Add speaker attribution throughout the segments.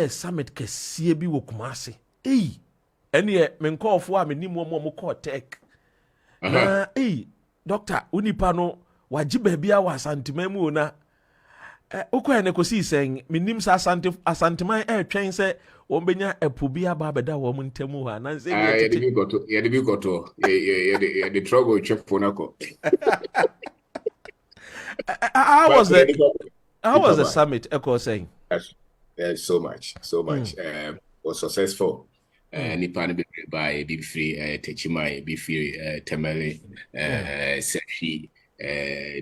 Speaker 1: summit kɛseɛ bi wɔ Kumasi ɛneɛ menkɔɔfoɔ a menim mo kɔɔ tech na doctor unipa no wagye baabi a wɔ asantema mu na wokɔɛ ne kɔsii sɛn menim sɛ asanteman ɛtwɛn sɛ wɔn bɛnya ɛpo bi aba abɛda wɔn mu ntam hɔ anansɛ
Speaker 2: yɛde bi kɔtɔ yɛde trouble twɛpo no kɔ.
Speaker 1: How was the summit echo saying?
Speaker 2: So much. Was successful. Nipa be by be free Techimai, be free Temele, Sefi,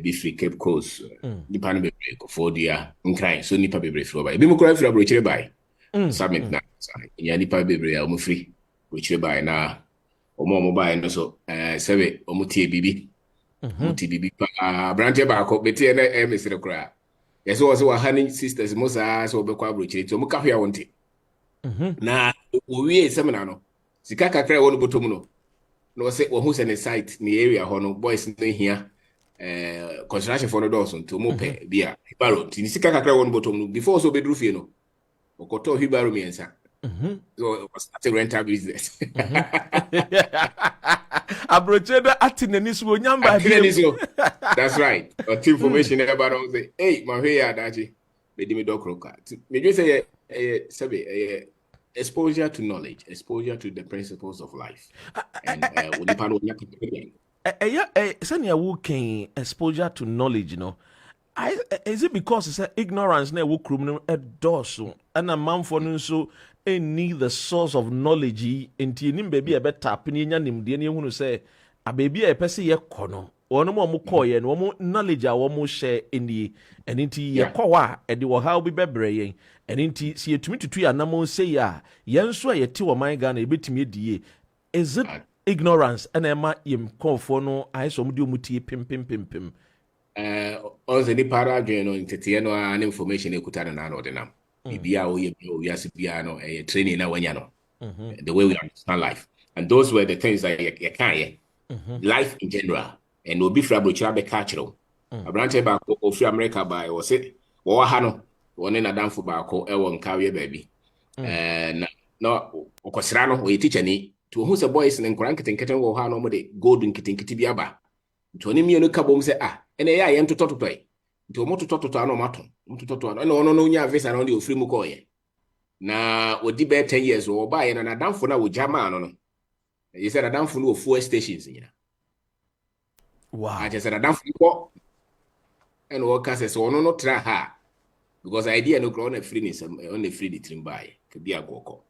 Speaker 2: be free Cape Coast. Nipa be for the incline, so Nipa be free by. Be more correct for a by summit now. Nipa be almost free, which by now or more mobile and also Seve or Muti Bibi. Muti Bibi, Branche Barco, Betty and Mr. Cra. Yes, also a honey sisters, most as or Bequabri, so Mukafia want it. Na we seminar no. Sika kakra wonu botomuno. No say who send a site in the area hono boys in here. Construction for the Dawson to mope bia Hibaro. Sika kakra wonu botomuno before so bedru fie no. Okoto Hibaro miensa. So it was a rental business.
Speaker 1: Abrocheda atineni so nyamba.
Speaker 2: That's right. But information about on say, hey, my way adachi. Me di me dokroka. Me just say exposure to knowledge, exposure to the principles of life. And
Speaker 1: sanya working exposure to knowledge, you know. Is it because it's ignorance na wo krum a doso and a man for so need the source of knowledge enti nim baby a better pini nya nimde ne hunu say a baby a pese ye kono ono mo koye no mo knowledge a wo mo share eni enti ye kowa e de wo how be bebre yen enti si yetumi tutu ya na mo say ya yen so a yete wo man ga na ebetumi edie. Is it ignorance and ema yem konfo no ai so mo de omutie pim
Speaker 2: also the paragraph no intete no an information ekuta na na odinam bibia o ye bia no training na wanya no the way we understand life, and those were the things that you can life in general. And obi fra brochira be cultural abranche ba ko ofri America ba o se wo ha no woni na danfo ba ko e won kawe baby na no okosira no o teacher ni to hu se boys ne nkran keten wo ha no mo de gold nketen bi aba to ni mi no ka bom se ene ya ye ntototo yi nti mo tototo ano mato ntototo ano ene ono no nya visa na o ofri mu ko ye na odi be 10 years o ba ye na danfo na wo jama no you said danfo no fuel stations nyina. Wow. I just said I don't go and work as so no try her because idea no grow on a freeness on the free the by could be a go.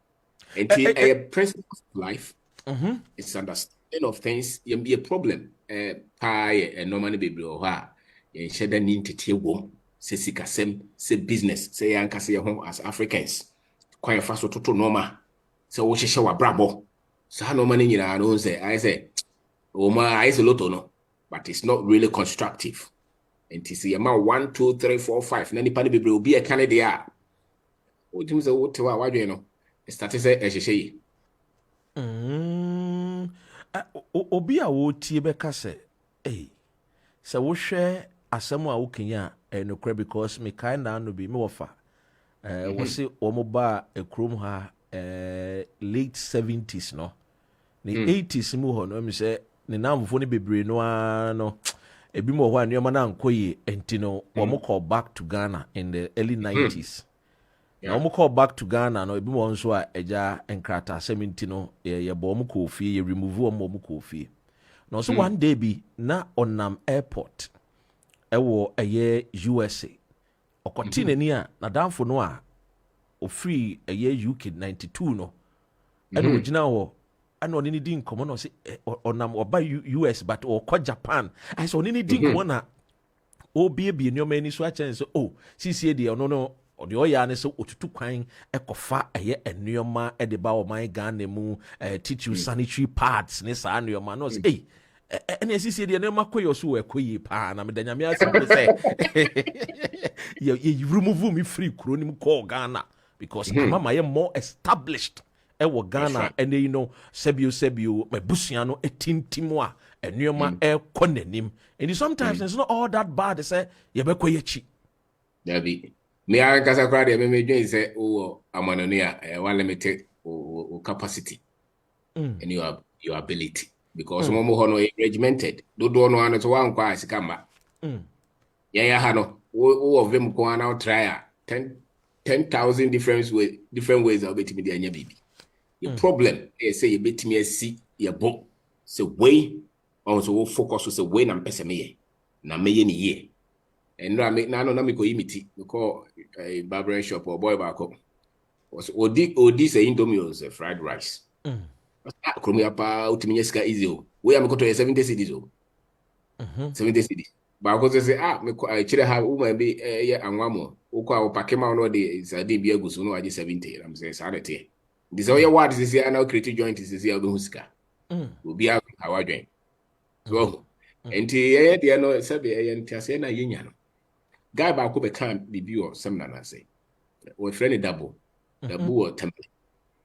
Speaker 2: And a principle of life, it's understanding of things can be a problem. Pie and normally be blow her and shed an entity womb, say sikasem, say business, say anka say home as Africans. Quite fast to normal. So we show a bravo. So no money in our own say I say, oh my eyes a lot no. But it's not really constructive. And to see amount 1, 2, 3, 4, 5. Nani pani people will be a candidate. What do you say? What do you know? Started say Eshe.
Speaker 1: Obi a wo tie beka se, se wo hwe asem a wo kenya no kra because me kind na no bi me wofa. Wo se wo mo ba ekrom ha late 70s no. The 80s mu ho no me say ne namfo ne bebre no ano ebi mo ho anoma na ankoye enti no wo call back to Ghana in the early 90s. Na wo call back to Ghana no ebi mo nso a eja enkrata 70 no ye bo mo ko fie ye remove mo ko fie. No so one day bi na onam airport ewo eye USA okoti nani a na damfo no a ofree eye UK 92 no eno ogina ho ano ni din komo no say onam oba US but or ko Japan I so ni din komo na obi nyoma ni so a chen so sisi de ono no ode oya ne so otutu kwan ekofa eye enyoma e de ba o man Ghana mu teach you sanitary pads ne sa nyoma no say ene sisi de nyoma koyo so ekoyi pa na me danyame asim say you remove me free kuro ni mu ko Ghana because mama ye more established ewo Ghana and you know sebio my busiano etintimu a enyoma ekonanim and sometimes it's not all that bad. They say ye be koyechi
Speaker 2: David Me I kasa kra de me dwen say oh amanonia one limited capacity and your ability because mo ho no regimented do no ano to wan kwa sika ma ya ha no wo of them ko ana try 10,000 different ways of betimi de anya bibi the problem is say you betimi asi your bo so way on so wo focus so way na mpese me ye na me ye ni ye and na me ko yimiti because a barber shop or boy back up was odi say indomie was fried rice kromi apa utimi sika easy o we am ko to 70 cedis o 70 cedis ba ko say me ko kire ha woman be ye anwamo wo ko a pake ma no de sade bi agusu no age 70 am say sa de this all your word is here now create joint is here go sika obi a hawa joint so enti ye de no sabe ye ntiase na yenya no guy ba ko be kan bibi o semna na say we friend double or temple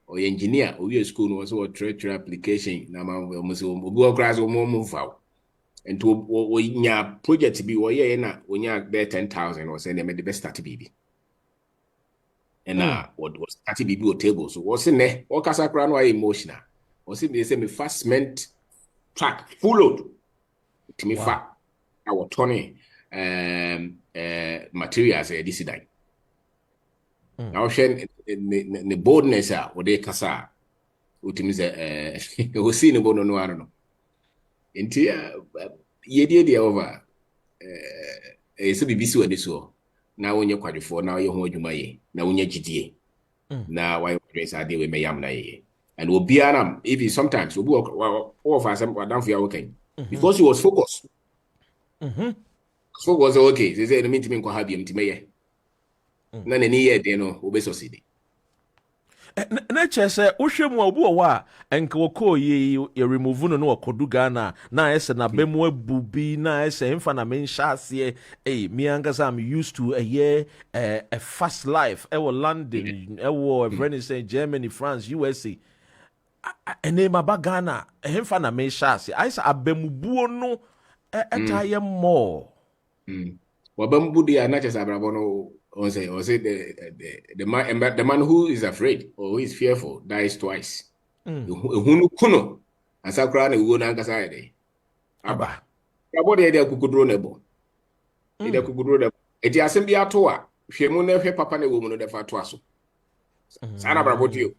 Speaker 2: or engineer or you school no so treasury application na ma mo so obi o class o mo move out and to nya project bi wo ye na onya be 10,000 or say me the best start bibi and what was start bibi o table so was in there o kasa kra no emotional was me say me fast cement track full load to me fa our turning materials e disidai now share the boldness or they kasa utimi say we see no bono no ano no enti ye dey over so bibisi wani so na wonye kwadefo na ye ho adwuma ye na wonye gidie na why dress ade we meyam na ye and obiara even sometimes obi of us down for your working because he was focused so was okay they say no mean to me ko ha biem timeye na nani ye de no obesosi
Speaker 1: na chese wohwemu obu wo a enka woko ye remove no no kodu Ghana na ese na bemu abubi na ese emfa na menhyase me anga am used to a fast life London Venice Germany France USA ene maba Ghana emfa na menhyase I say abemubuo no etaye more
Speaker 2: wabambu dia na chese abrabo no or say the man who is afraid or who is fearful dies twice. Who kuno asakra na ugo na nkasa ede. Aba. Abo de kukudro nebo. Ede kukudro nebo. Eti asem bi ato a hwemu na hwe papa na wo mu no defa to aso. Sana brabotio.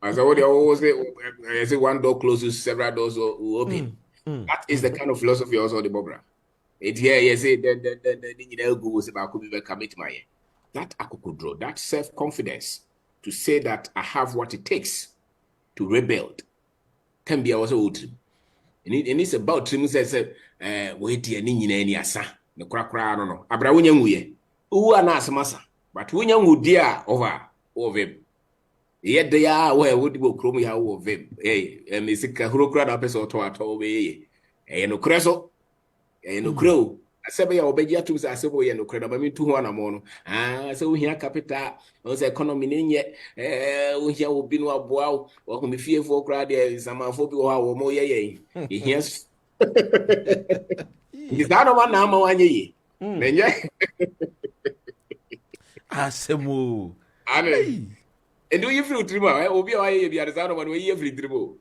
Speaker 2: As I would say one door closes, several doors will open. That is the kind of philosophy also the Bobra. It here you say the go was about could be commit my that akukudro, that self-confidence to say that I have what it takes to rebuild can be also old. And it's about trim says wait here ni asa no krakra no abra wonya nguye uwa na asemasa but wonya ngudia over him yet they are where would go chrome ya over him me sika hurokra da person to ato we no kreso no crow asebe ya obeji atum se asebo ye no kreda ba mi tu ho anamo no se wo hia capital o se economy ne nye wo hia obi no aboa wo ko me fie fo kra de samafo bi wo ha wo mo ye hia ni da no na ma wanye ye menye
Speaker 1: asemo
Speaker 2: ane endo ye free trima obi o ye bi arza no ma no ye free trimo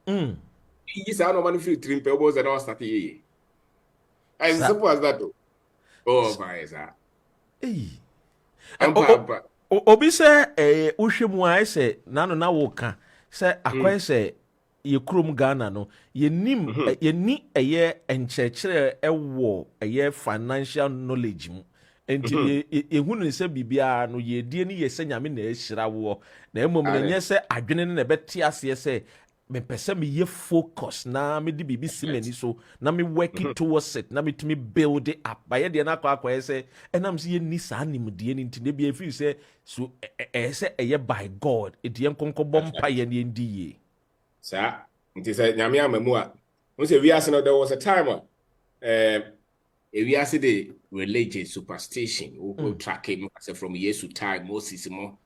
Speaker 2: yi sa no ma no free trim pe obo ze na start ye as simple as that. Oh, Vaisa.
Speaker 1: Hey. Obi say uhwemu a say nano na woka say akwa say ye krom Ghana no ye nim ye ni eye enchechire ewo eye financial knowledge mu enti ye hunu se bibia no ye die ni ye se nyame na ehira wo na emom na nye se adwene na beti ase se me pese me ye focus na me di bibi simeni so na me working towards it na me to me build it up by the na kwa say enam se ye ni sa nimdie ni ntine bia fi say so say eye by God e die nkonko bompa ye ne ndiye
Speaker 2: sa nti say nyame amamu a won say we no there was a time we ase the religious superstition we track him from years to time Moses mo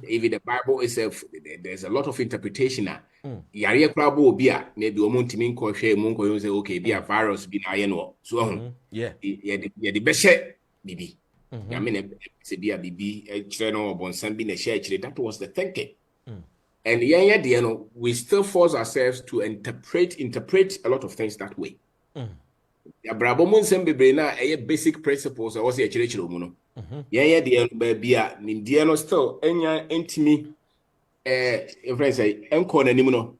Speaker 2: even the Bible itself there's a lot of interpretation yare krabo obi a na bi omontimi nkɔhwɛ mu nkɔyɛ say okay bi a virus bi na ye no so ye the be hye bibi I mean, that was the thinking. And we still force ourselves to interpret a lot of things that way. Abrabomun sembe na basic principles I was a church no. Baby still enya intimi friends say enko nanim no.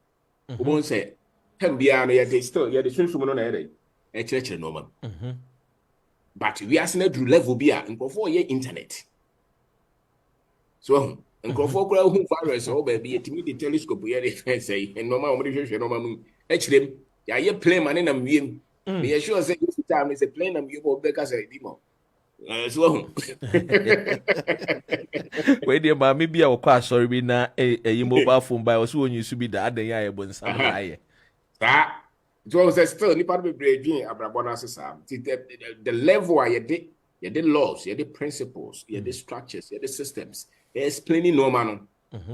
Speaker 2: Obon say can bia no still the sunsumu no na church normal. But we are still do level bia nkofo internet. So nkofo kura hu virus o baby etimi the telescope here the say normal o dey normal mu echirem ya ye play man na mwiem. Me sure say this time is a plane and you go back as a demo. So
Speaker 1: wait there ma me bia wo kwa sorry bi na mobile phone by also when you should be that then ya bon sam na aye.
Speaker 2: That so still ni part be dream abrabona sesa. The level where you did laws, you did principles, you did structures, you did systems. Explaining normal.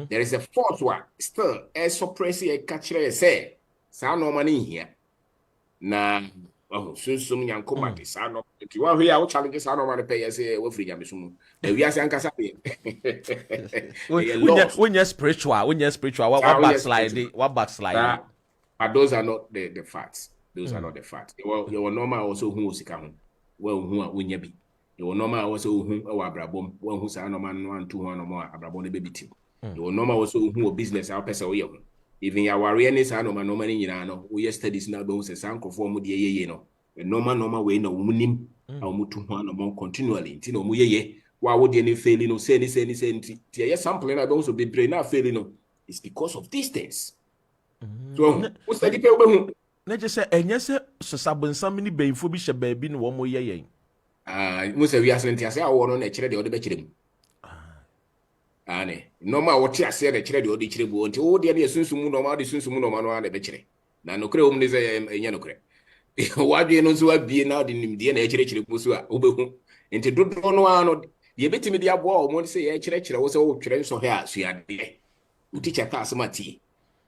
Speaker 2: There is a fourth one still suppressing a catcher say sound normal in here. Na sunsum nyankoma de sa no ti wa hwe a wo challenge sa no ma pay say wo free nyamesum na wi ase ankasa be
Speaker 1: when spiritual what backslide
Speaker 2: but those are not the facts. Those are not the facts. You normal also hu osika ho wa hu a wonya bi you normal also hu e wa abrabom wa hu sa normal no antu ho no mo abrabom ne bebitim you normal also hu business a pesa wo ye ho. Even your awareness, I know my normal in Yano, we studies now those as uncle form with the no, a normal way no munim, or mutu one among continually, Tino Muye, why would any failing or say any yes, sampling I also be brain not failing. It's because of distance. So, what's the people?
Speaker 1: Let's just say, and yes, so sabon some many baneful bishop baby in 1 more year.
Speaker 2: Most of us and I want on a cherry or the bedroom. Ane normal what ya say the chere de odi chere bu nti wo de sunsumu normal de sunsumu normal no ane be chere na no kre om ne say enya no kre wadwe no so abie na de nimde na chere chere bu so a obehu nti dodo no ano ye betimi de abo o mo say ye chere chere wo say wo twere nso he a so ya de uti chaka asmati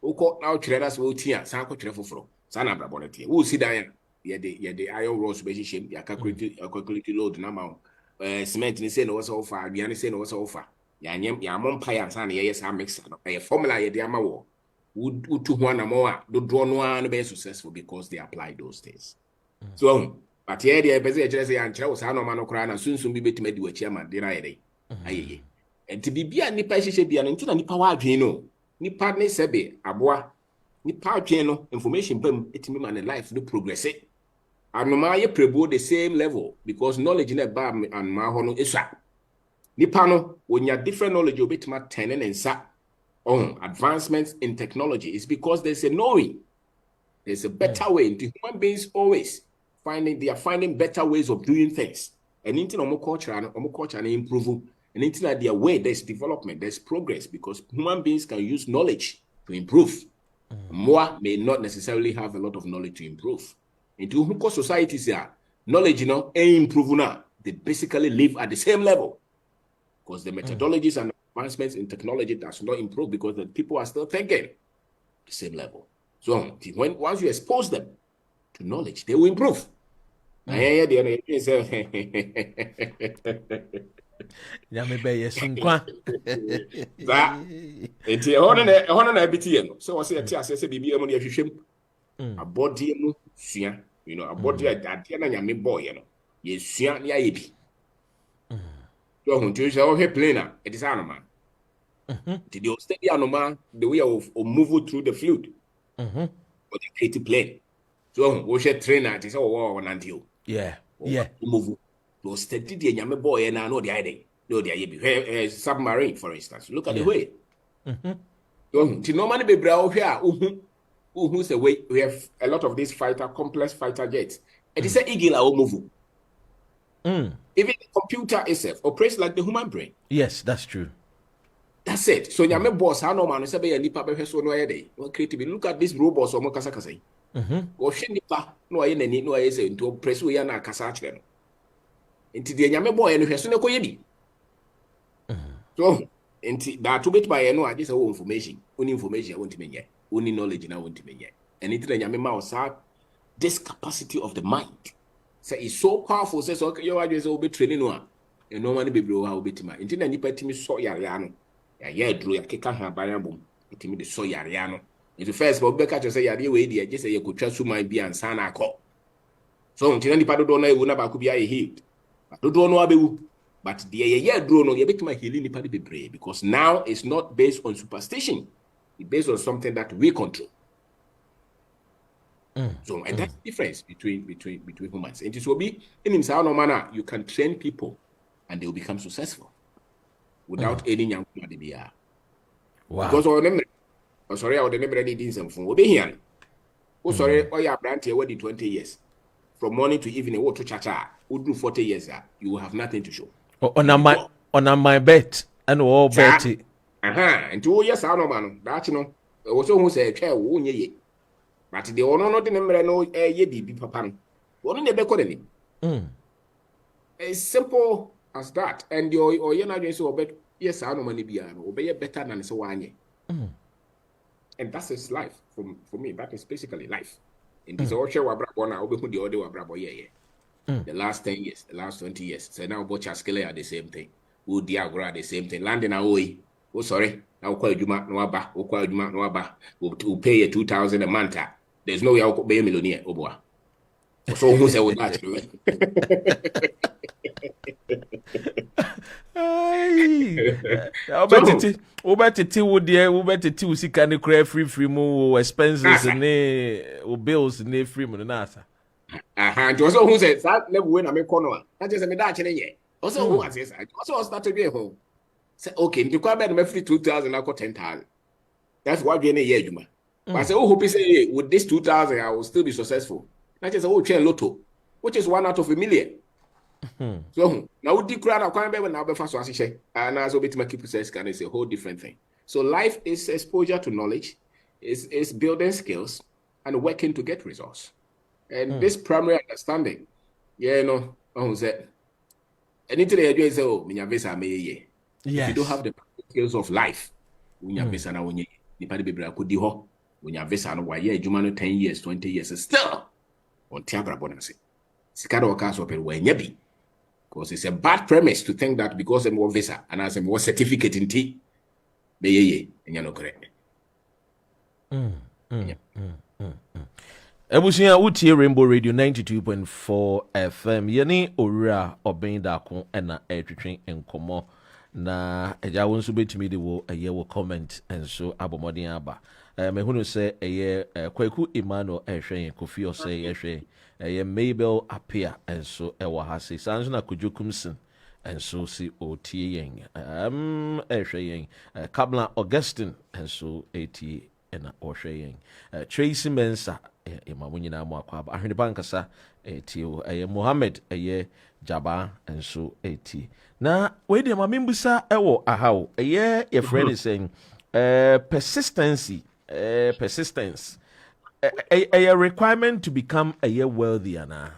Speaker 2: uko na wo twere na so wo tia san ko twere foforo san na brabo no tie wo si dan ye de iron rods be hihye ya calculate load na ma cement ni say no wo say wo fa aduane say no wo say wo fa ya mompire ansa na yes a mix no a formula ye de ama wo utu ho na mo a do no an be successful because they apply those things. So but here the be say kire say an kire wo sa no ma no kra na sunsun bi betima di wachi ama de na ye dey ayeye enti bibia nipa hihye bia no ntina nipa wa adwen no nipa ne sebe aboa nipa adwen no information bam etimi ma ne life no progress anoma ye prebo the same level because knowledge na ba and ma ho no esua nipa no wonya different knowledge obetima tenen and sa on advancements in technology is because there's a knowing there's a better way. The human beings always finding better ways of doing things and into no culture and improve and into that their way there's development, there's progress because human beings can use knowledge to improve. More may not necessarily have a lot of knowledge to improve. Into who societies are knowledge improve now they basically live at the same level. Because the methodologies and advancements in technology does not improve because the people are still thinking the same level. So once you expose them to knowledge, they will improve. So you say okay plane it is animal. Did you study animal the way of move through the fluid? Or the creative plane. So we should train it is all until
Speaker 1: yeah
Speaker 2: move to study the nyame boy and I know the idea. No the submarine for instance. Look at the way. So normally be brow here who's the way we have a lot of these complex fighter jets. It is a eagle or move. Even the computer itself operates like the human brain.
Speaker 1: Yes, that's true.
Speaker 2: That's it. So nyame boss how normal say be nipa be so no yede. Creative. Look at this robots or mo kasa kasa. Go hwe nipa no aye nani no aye say into press we ya na kasa akere no. Enti de nyame boy no hwe so ne koye bi. So enti that to bit by no age say information. Only information I want to menye. Only knowledge na want to menye. And enti de nyame ma o sa this capacity of the mind. So it's so powerful. Says okay, you are just be training one. normally be blow how betima. Until any petimi so yariano. Ya drew ya keka ha barabum. Itimi the so yariano. It's first, but Becca to say, yeah, the just say you could trust who might be and sana call. So until any part don't know, will never could be a healed. But don't know about. But the year drone on your bit my healing the party be brave because now it's not based on superstition, it's based on something that we control. So and that's the difference between humans. And it will be in himself no manner you can train people and they will become successful without any young money. Wow. Because all them sorry, I would never need some phone. Obey here. Oh, sorry, oh, yeah, brand here, 20 years. From morning to evening, what to cha-cha, would do 40 years, you will have nothing to show.
Speaker 1: On my bet, and all Betty.
Speaker 2: And 2 years, I know, man. That you know, also who say, care, won't ye? But the honor not in the no, ye be papa. What in the back of as simple as that. And your or you're not going to obey, yes, I know money be obey better than so one. And that's his life. For me, that is basically life. In this orchard, I'll be the order of Brabo. The last 10 years, the last 20 years. So now both Chaskele are the same thing. Who Diagra the same thing. Landing away. Oh, sorry. Now call you Noaba. Oh, call you Noaba. Who pay you 2,000 a month. There's no way I'll be a millionaire. Oh, boy. So who said that?
Speaker 1: Ubetiti would dear, Ubetiti see can cry free more expenses and bills and free monasa.
Speaker 2: And also who said that never win a make corner. That is a medallion. Also, who has this? I also started to be home. Say, okay, you come back and free 2,000, I got 10,000. That's what you're in a year, Juma. But I say, oh, hope you say, with this 2,000, I will still be successful. That is a whole chain lotto, which is 1 out of a million. So now we declare our crime when our first was and as obit my keep says can is a whole different thing. So life is exposure to knowledge, is building skills and working to get results. And this primary understanding, you know, anything you do is oh, if you don't have the skills of life, when you visa na when you party be bra kodi ho, when you visa no why you 10 years, 20 years still on tiabra bonus. Sikado okaso per when you be. Because it's a bad premise to think that because I'm more visa and as a more certificate in T, and you're not correct.
Speaker 1: Ebusia utie Rainbow Radio 92.4 FM. Yeni ora Obeng Darko na etwetwen enkomo na eja won so betimi de wo wo comment enso abomodin aba. Me hunu se Kwaku Emmanuel ehwen Kofi ose ehwen Mabel appear enso ewa hase sanso na kujukumsin enso si otie yen ehwen Kabla Augustine enso etie na ohwe yen Tracy Mensa imamu nyina mu akwaba ahwene bankasa etio Mohammed Jaba enso eti na we de mamimbusa ewo ahaw your friend is saying persistence a requirement to become a year wealthy ana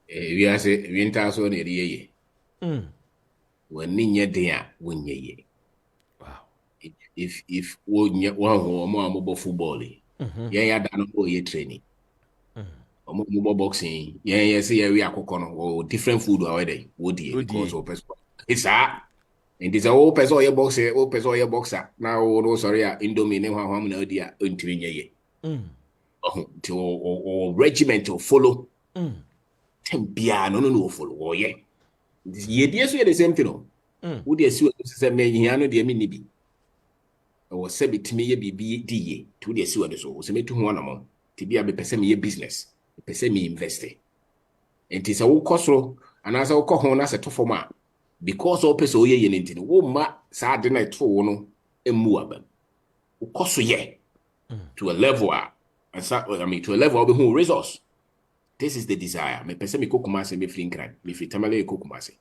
Speaker 2: we are say winter so ne riye when ninye dia wonye wow if wonye wo mo football ya da no ye training mo boxing ya say we akoko no different food already wodi because of person it's and this all person ye boxer now no sorry indomie ne hwahwam na odi a ntiri nyeye to regiment to follow tempia no follow ye dey so the same thing no wo dey see say me hia no dey me ni bi o se bitime ye bibi die to dey see wo so se metu ho na mo ti bia be pese me ye business pese me invest and it is a wo kosoro anasa wo ho na se to form a because o pese o ye ye nti wo ma sa de na to wo no emu aba wo koso ye to a level to a level of who resource. This is the desire. Me pese me kokumase me free nkran me free tamale kokumase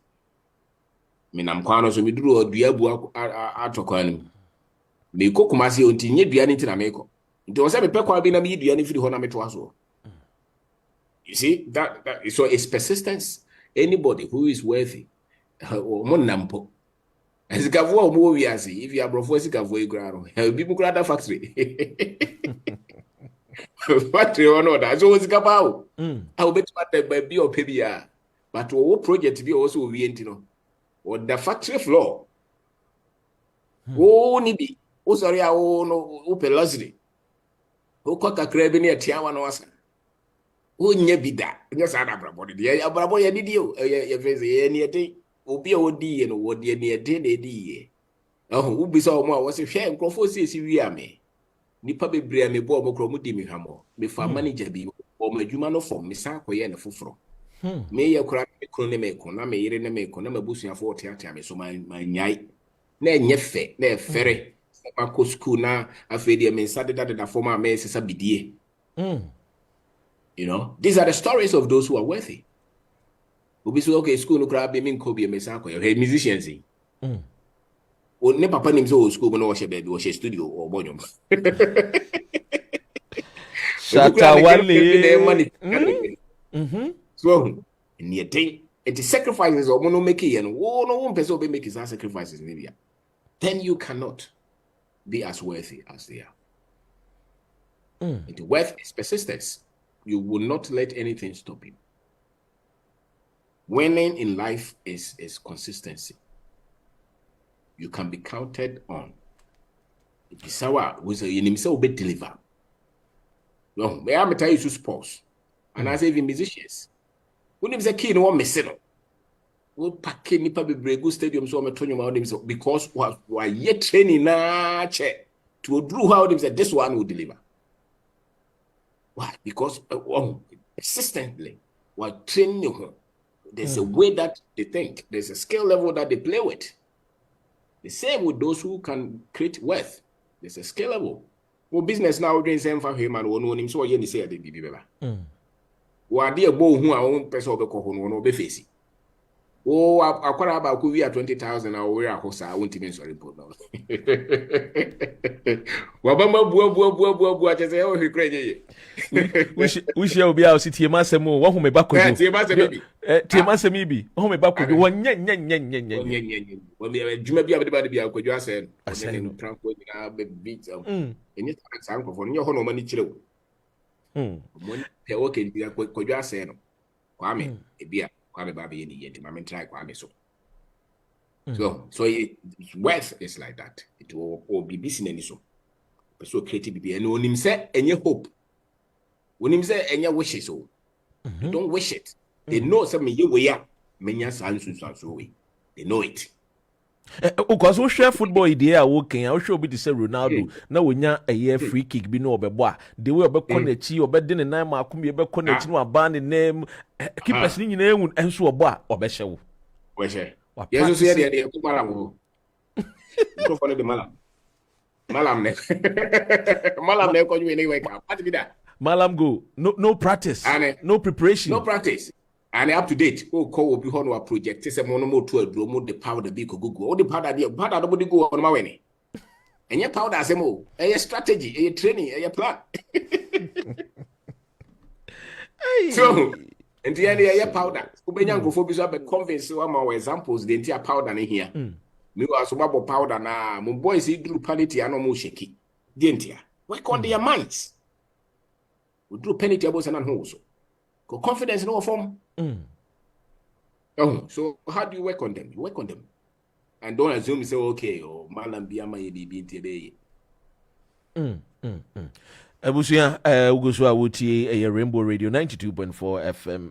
Speaker 2: me nam kwano so me duru odua bu atokwan me kokumase onti nye dua ni ntina me ko nti wo se me pekwa bi na me dua ni free ho na me to aso. You see that so it's persistence. Anybody who is worthy mo nampo esikavo mo wi ase if you are brofo esikavo igura no bi mu kura da factory factory ono da so esikapa o I will bet what the baby or pebia but wo project bi also wi enti no or the factory floor. Oh, nibi. Oh, sorry, oh, no, open luxury. Oh, cock a crab in a tiawan was. Oh, nyebida. Yes, I have a body. Yeah, but boy, I did you. Your face, any day. Oh, be a D and what the near day. Oh, who be so more was a shame. Crawford says, we are me. Nipa be bria me bo mokro di mi hamo. Me fa manager bi o madwuma no form me san koye na foforo. Me ye kura me kro ne me ko na me yire ne me ko na mabusuafo otiatia me so man nyai. Na enye fe na efere. Ma ko school na afedi me sade da form me sesa bidie. You know, these are the stories of those who are worthy. Obi so okay school no kra be me nko bi me san koye. Hey musicians. O ne papa nim so school no wo she baby wo she studio or bonyom.
Speaker 1: Shatawale.
Speaker 2: So, in your thing, it is sacrifices or mono make and no one person be making sacrifices in India. Then you cannot be as worthy as they are. The worth is persistence. You will not let anything stop you. Winning in life is consistency. You can be counted on. It is sour with a himself be deliver. No, may I tell you to sports. And as even musicians. When there's a key in one message, we'll pack in Nipa Bregu Stadium so I'm telling you because we're yet training to do how they said this one will deliver. Why? Because persistently we're training you. There's a way that they think, there's a skill level that they play with. The same with those who can create wealth. There's a skill level. Well, business now doing same for him and one him so you say they be better. Wa de ebo hu a won pese obekọ ho no be face. Oh, akwara aba ku wi a 20,000 na we akosa wonti me sorry po no. Wa ba ma bua chese o hikra je.
Speaker 1: We share obi a o sitie masem o wo hu me ba kojo.
Speaker 2: Tie masem bi.
Speaker 1: Tie masem bi. Wo hu me ba kojo wo nya.
Speaker 2: Wo me djuma bi abede ba de bi akojo asen. Asen transport na be beat. Enye san ko fo nyo ho no mani kire wo. Mon pe o ke ndi akojo asen no. Kwame ebia kwame ba be ni yenti ma me try kwame so. So worth is like that. It will be business so. So creative be and onim say enye hope. Onim say enye wishes so. They don't wish it. They know say me ye we ya menya so we. They know it.
Speaker 1: Because we share football idea working, I show be to say Ronaldo. Now we nya a year free kick be no obeboa. The way obe connect obe din na ma akumi obe connect no ban the name keepers ni nyina ehun enso oboa obe hye wo.
Speaker 2: We hye. Yes so here dey ku malam wo. Ko follow the malam. Malam ne. Malam ne ko you any way ka. What be that?
Speaker 1: Malam go. No practice. No preparation.
Speaker 2: No practice. And up to date, call will be on our project. Say more to a drum, the powder be go. All the powder, nobody go on my way. And your powder, say more, a strategy, a training, a plan. So, and the end, your powder. Ubenyan go for be convince one more examples, the entire powder in here. Me was about powder now. My boys, he drew penalty and almost shaky. Didn't ya? Work on their minds. We drew penalty about an also. Confidence in our form. So how do you work on them? You work on them. And don't assume you say, okay, malam biyama ye bibi today.
Speaker 1: Ebusia ugoso awutie e Rainbow Radio 92.4 FM.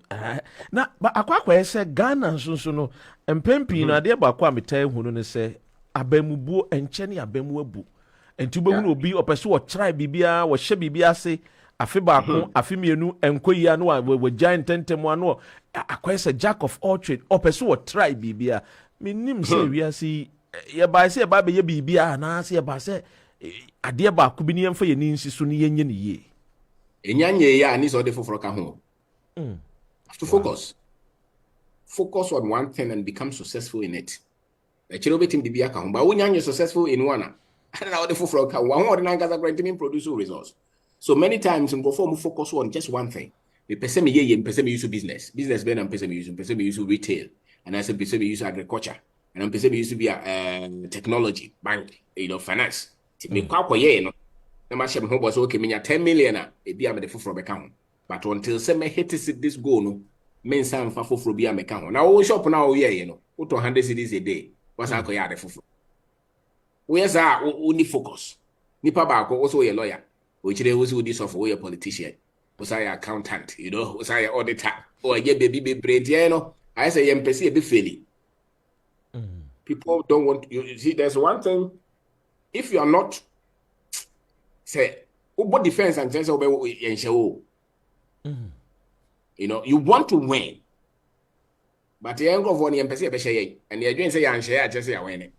Speaker 1: Na ba akwa say Ghana so no empempi na de ba kwa metai hunu ne say abamubuo enche ne abamu abu. Enti behu no obi opese wo try bibia wo hye bibia se afi baako afi mienu enkoyia no we giant tentem ano akwese jack of all trade opese wo try bibia minim se wiase ye ba se ba be ye bibia na se ye ba se ade baako bi ne yemfa ye ni nsi so ne yenye ne ye
Speaker 2: enyanye ya ani so de foforo ka ho have to focus on one thing and become successful in it e chiro betim bibia ka ho ba wonyanye successful in one and na de foforo ka ho de na ngaza grant produce results. So many times in perform focus on just one thing. Me pese me ye pese me use business ben am pese me use retail, and I say pese me use agriculture, and I'm pese me use be technology, bank, finance. Me kwa ye no. Na ma share me ho boss okay me nya 10 million e bia me de foforo be ka ho. But until say me hit this goal no, me nsan fa foforo bia me ka ho. Na wo shop na wo ye no. What 100 cities a day? What's our yard for? Where's our only focus? Nipa baako also a lawyer. Which they also this of a politician. Was I accountant? You know, was I auditor? Or yeah, baby braid, you know. I say MPC a bit failing. People don't want you see. There's one thing. If you are not say what defense and sense of you know, you want to win. But the angle of one MPC a share and you're doing say and share just say win.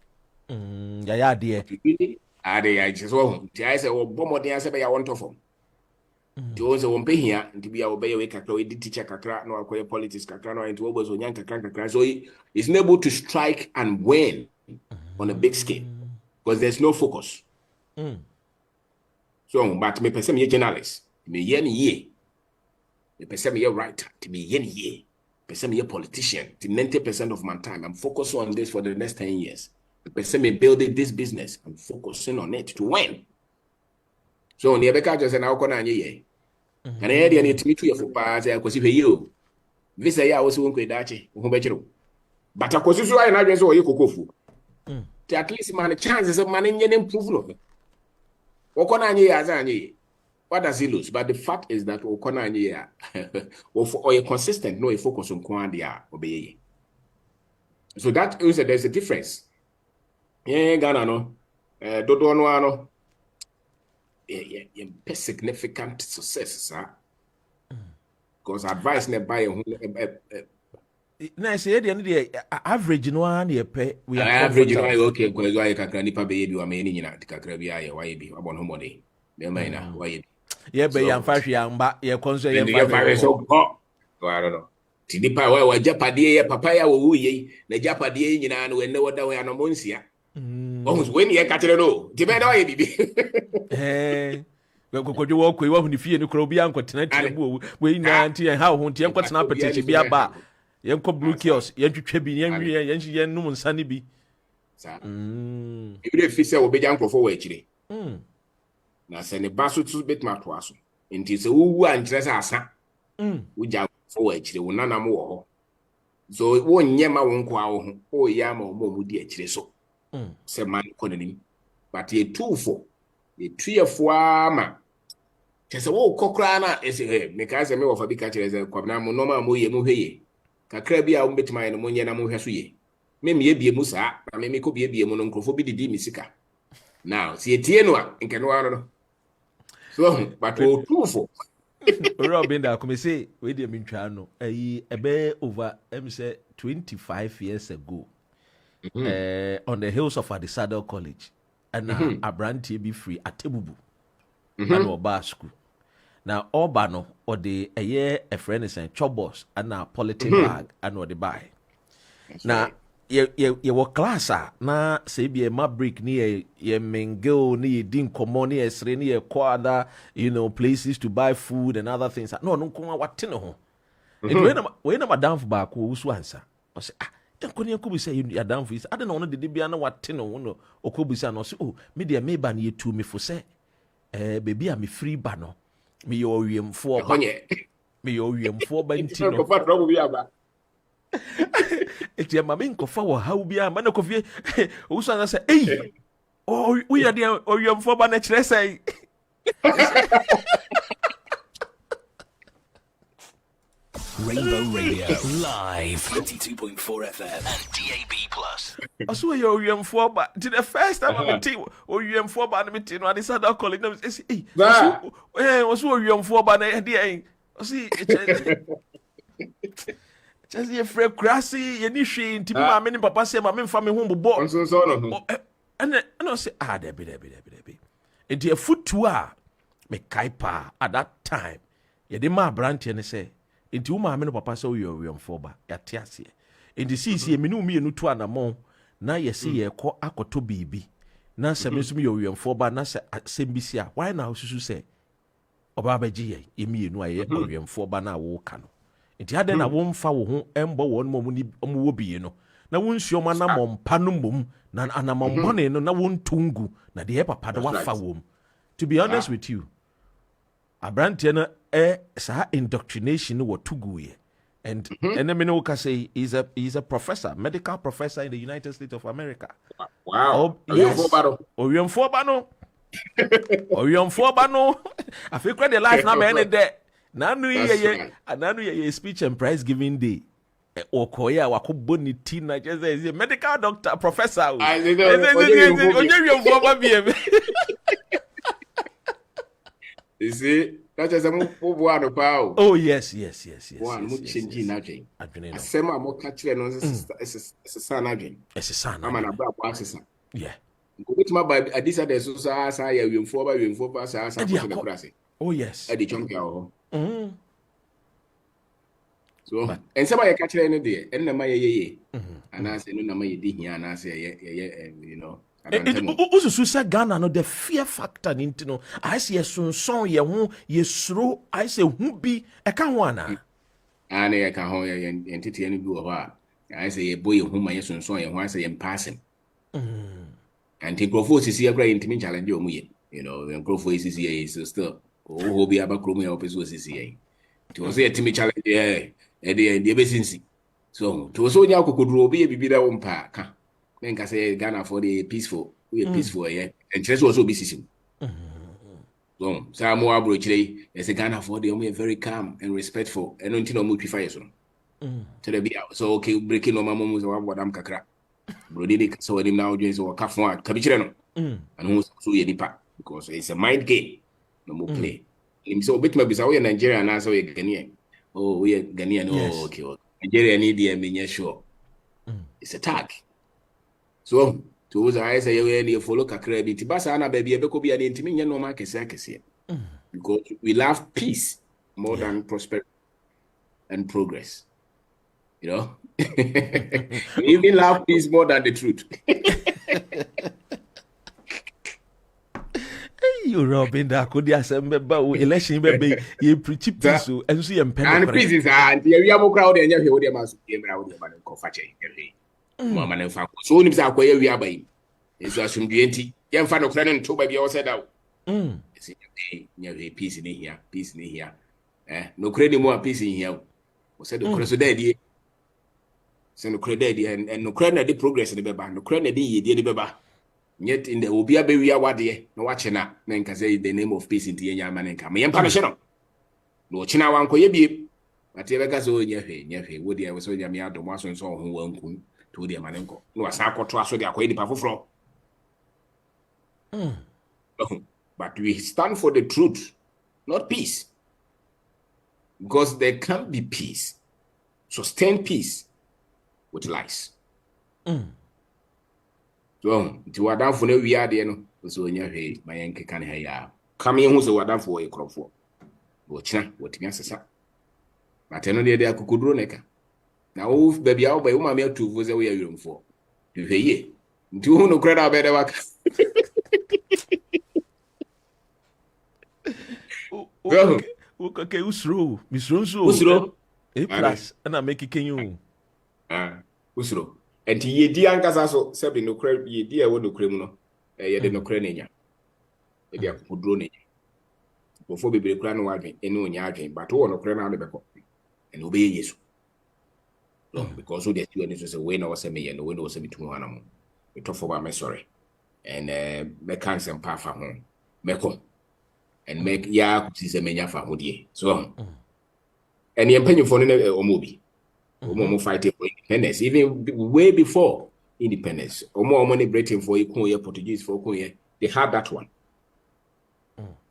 Speaker 1: Yeah, dear.
Speaker 2: I just want I say, oh, bomb the answer by I want to form. To also won't pay here to be obey a kakra, teacher kakra, no acquire politics kakra, no into always on yanka kakra. So he's able to strike and win on a big scale because there's no focus. So, but me person me journalist, me yen ye. Me person me writer, to be yen ye. Person me politician, to 90% of my time. I'm focused on this for the next 10 years. The person me building this business, I'm focusing on it to win. So, near Becca just an outcome ye. And I had any to meet you for parts, I was even you. This I was won't quit that, but I was so I just saw you cocoa. At least man, chances of money and improvement. What does he lose? But the fact is that Okonanye or a consistent, no, a focus on Kwandia obey. So that is there's a difference. Yeah, Ghana no, Dodo no, yeah, significant success, sir. Because advice never buy
Speaker 1: na say the average no an ye pay we are
Speaker 2: average no okay because why kakra nipa be bi wa me ni nyina kakra bi aye why bi abon homode me mai na why
Speaker 1: ye be yan fa hwe yan ba ye konso ye
Speaker 2: fa so go I don't know ti nipa wa japade ye papa ya wo ye na japade nyina no enne woda wo ya no monsia ohun when ye ka kire no ti be da why bibi
Speaker 1: kokodwo wo koi wa huni fie ni kro bi ankotena tirebu we nyina nti ha ho nti enkotena apetete bi aba yenko blue kiosk yentwetwe bi yen num nsane bi
Speaker 2: sa ibre fi se obeja nkrofo wa akire na se ne baso tu betma to aso nti se wuwu ankyere se asa wuja fo wa akire wo nanam wo ho so wo nyema wo nko awo ho o ya ma o mu di akire so se man ko nanim but ye tufo ye tuyefo ama kese wo kokra na ese me ka se me wo fa bi ka kire se kwabna mo no ma mo ye mo hweye kakra bi a wo betima no mo nye na mo hwe so ye me bie mu saa na me ko bie mu no nkrofo bi didi misika now si etie no a nke no ano no so but o tufo
Speaker 1: Obeng Darko me say we dey mentwa no ebe over say 25 years ago on the hills of Adisado College and Abrantie be free atebubu and oba school. Now oba no or the a friend is saying chobos and a politic bag and or the buy. Now ye were class na say be a mabrik ni ye mingle ni din komo ni esre ni ye other places to buy food and other things. No kuma watino ho. When madam for back who answer. I say Yanko could say you are down for this. I don't know the Dibiana what Tino or Kobusan or so. Media may ban ye to me for say, baby, I'm a free banner. Me your for me your 4 by it's your maminko for how be a man of coffee. Usan say, hey, oh, we are there or you 4 by say.
Speaker 3: Rainbow Radio live 22.4 FM and DAB+.
Speaker 1: I saw your UM4 but to the first time I'm team or UM4 but I'm team I decided calling them say hey was UM4 but I see just your friend Grassy you ni hwe ntimi ma me papa say ma me mfa me ho bobo and I say there be it a foot to me kaipa at that time ye dey ma branch and say enti wo maame no papa so yom ba yate ase enti sisi eminu mi enu to anamon na yesi ye kɔ akoto bibi na se me so me yom ba na se sembisi a why na osusu se oba ba gi ye emi enu aye yom ba na wo ka no enti ade na wo mfa wo ho embo won mo ni wo biye no na wo nsuo ma na mompa no mom na anamon bone no na wo ntungu na de papa de wafa wo. To be honest with you, Abrantie na sa indoctrination no watugu ye And then Minoka say he's a professor, medical professor in the United States of America.
Speaker 2: Wow.
Speaker 1: Yes. Orion Fobano. I feel quite the life now, man. Now, New speech and prize giving day. Or Koya, Wakubuni Tina, just a medical doctor, professor.
Speaker 2: You see, that's just a move one of power.
Speaker 1: Oh, yes.
Speaker 2: One much changing nothing. A semi more catching on it's a son again.
Speaker 1: It's a son.
Speaker 2: I'm an abrupt assassin.
Speaker 1: Yeah.
Speaker 2: Which my by a disadvantage, so I you for
Speaker 1: oh, yes.
Speaker 2: At the chunk. So, and somebody catch any day, and the Maya, and I say, no, my here, and I say, you know.
Speaker 1: Also, say Ghana no the fear factor into no. I say so ye ho ye sro. I say who be a can one.
Speaker 2: And I can hold entity any do of I say a boy whom I so ye who I say in passing. And take Grofo is here great intimate challenge you know, and Grofo is here is still. Oh, be about Chromia office was here. To say a timid challenge, the emergency. So, to so young could roll be a bibida on park. Then can say Ghana for the peaceful, we are peaceful, yeah, and just also be season. So, some more abroad as a Ghana for the only very calm and respectful and until no multi-fire. To the be out. So, okay, breaking no mammas or what I'm cacra. Brody, so him now joins or Cafon, Cabichano, and who's so ye depart because it's a mind game, no more play. Him so bit maybe so Nigeria and also a Ghanaian. Oh, we are Ghanaian. Oh, okay. Nigeria need the mean sure. It's a tag. So, to those I say, you follow Kakrabi, Tibasana, baby, a beco be an intimate no market circus here. Because we love peace more than prosperity and progress. You know, we even love peace more than the truth.
Speaker 1: You Obeng Darko, the assembly, but election, baby, you pretty peace, and see, and
Speaker 2: peace is we have a crowd and you hear must be around the man and coffee. Mamma and Fanco. So, if I we are by it's a some beauty. Young fan of friend to baby all said out. It's a peace in here, peace in here. No credit more peace in here. Was said the cross of daddy. Send no credit and no credit the progress in the beba, no credit the beba. Yet in the Obia baby, what dear, no watching up, then can say the name of peace in the young man and come. I am punishing. No china one could be. But ever got so near would I was so yammy out the Mason saw who won't to the manenko. No, a sack or trust with the aquatic powerful floor. But we stand for the truth, not peace. Because there can't be peace, sustained peace with lies. So, to what down for no we are there, no, so in your head, my uncle can hear. Come in who's a water for a crop for. Watchna, what me answer. But I know they could grow necker. Now, baby, I'll buy my meal to was away room for. Do you hear? Do no credit better work.
Speaker 1: Okay, Usro, Miss Ronso, A plus, and I make it can you.
Speaker 2: Usro. And ye dear Ancasaso, Sabi no credit, ye dear would no criminal, ye did no crenania. A dear could drone it. Before we be crown wagging, and no yagging, but all no crown out of the back and obey yes. Because so that you was a winner or semi and the window was a between one among. We talk for my sorry. And make hands and path from home. Make home. And make ya is a mania for Hoodie. So, and the opinion for or movie. Or fighting for independence, even way before independence, or more money Britain for Ikoya, Portuguese for Koya. They have that one.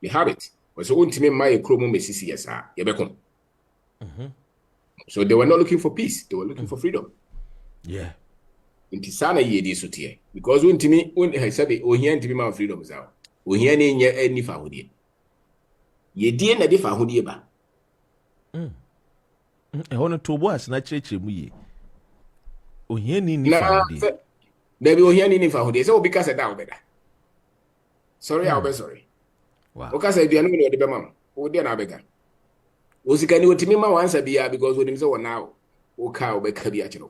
Speaker 2: They have it. Was going to make my chromo CCSR. Yabecom. So they were not looking for peace, they were looking for freedom.
Speaker 1: Yeah.
Speaker 2: In Tisana ye disutie. Because when to me, when I said, oh, here to be my freedom is out. Oh, here any fahudi. Ye dear na differ who ba.
Speaker 1: I want to was not church me. Oh, here need fahudi.
Speaker 2: Baby, oh, here need fahudi. So because I doubt better. Sorry, I'll be sorry.
Speaker 1: Wow.
Speaker 2: Because I do not know the bemam. Oh, dear, I beg. Was it can you to me my answer be because with him so now, oh, cow be cabiachino.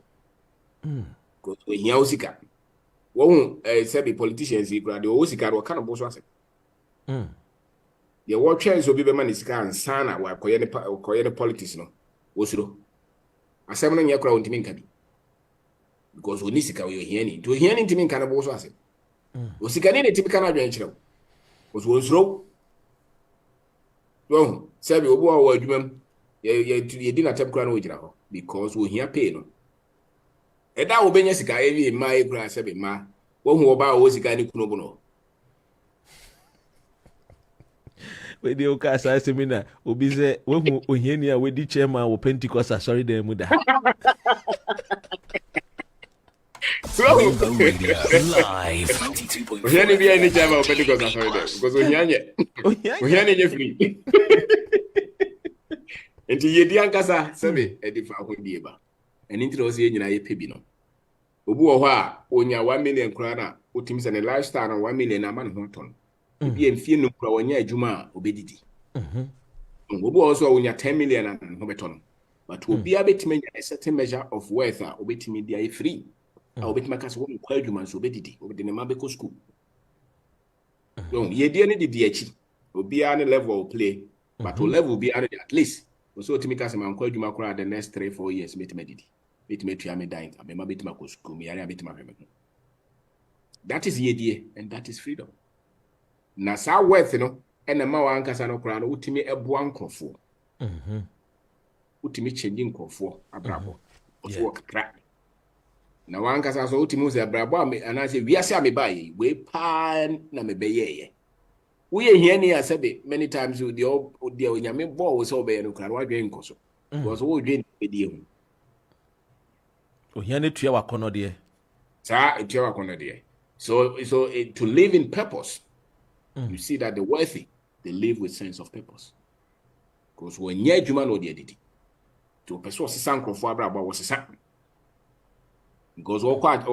Speaker 2: Because when he also can. Won't say politicians, he grad, the Osika or kind of boss was it. Your war chance will be the man is can sana while Koyana politics no. Osro. asɛm no nyɛ kora wontimi nka bi because oni sika wo hiani to hiani ntimi nka no bo so asɛm o sika ne timi ka na adwen kyerɛ wo so wonsuro wo sɛbi obo a wo adwuma ye di na tab kora no wo gyina hɔ because wo hia pay no ɛda wo benya sika ebi ma e kora sɛbi ma wo hu oba wo sika ne kuno bo no
Speaker 1: we dey o ka sa seminar obi se wo hu ohiani a we di chairman wo Pentecost sorry dem mu da
Speaker 3: Rainbow Radio Live 92.4.
Speaker 2: Ohiani bi any chairman wo Pentecost sorry dem because ohiani je free enti ye di ankasa sɛbi e di fa ho die ba eni ntira o se nyina ye pebi no obu wo hɔ a onya 1 million kura na otimi sɛ ne lifestyle na 1 million na ma ne ho ton bi emfie no kura wonya adwuma a obedidi obu also wonya 10 million na ho beton but obi a betimi nya a certain measure of wealth a obetimi dia e free a obetimi ka so wo kwa adwuma so obedidi obedi ne ma be ko school ye die ne didi achi obi a ne level play but level bi at least so otimi ka se man kwa adwuma kura the next 3-4 years betimi didi betimi tua me dying abema betimi ko school me yare betimi ahweme that is ye die and that is freedom na sa wealth no ena ma wa ankasa no kura no utimi eboa nkrofo utimi change nkrofo abrabo oso kakra na wa ankasa so utimi se abrabo anase wiase amebaye we pa na mebeyeye we here ni asebe many times the onyame bo wo so be no kura wa dwen nkoso because wo dwen edie hu
Speaker 1: ohiani tua wakono de
Speaker 2: sa tua wakono de so to live in purpose. You see that the wealthy, they live with sense of purpose. Because when you're human or the entity, to pursue some for about what's a sack. Because all quite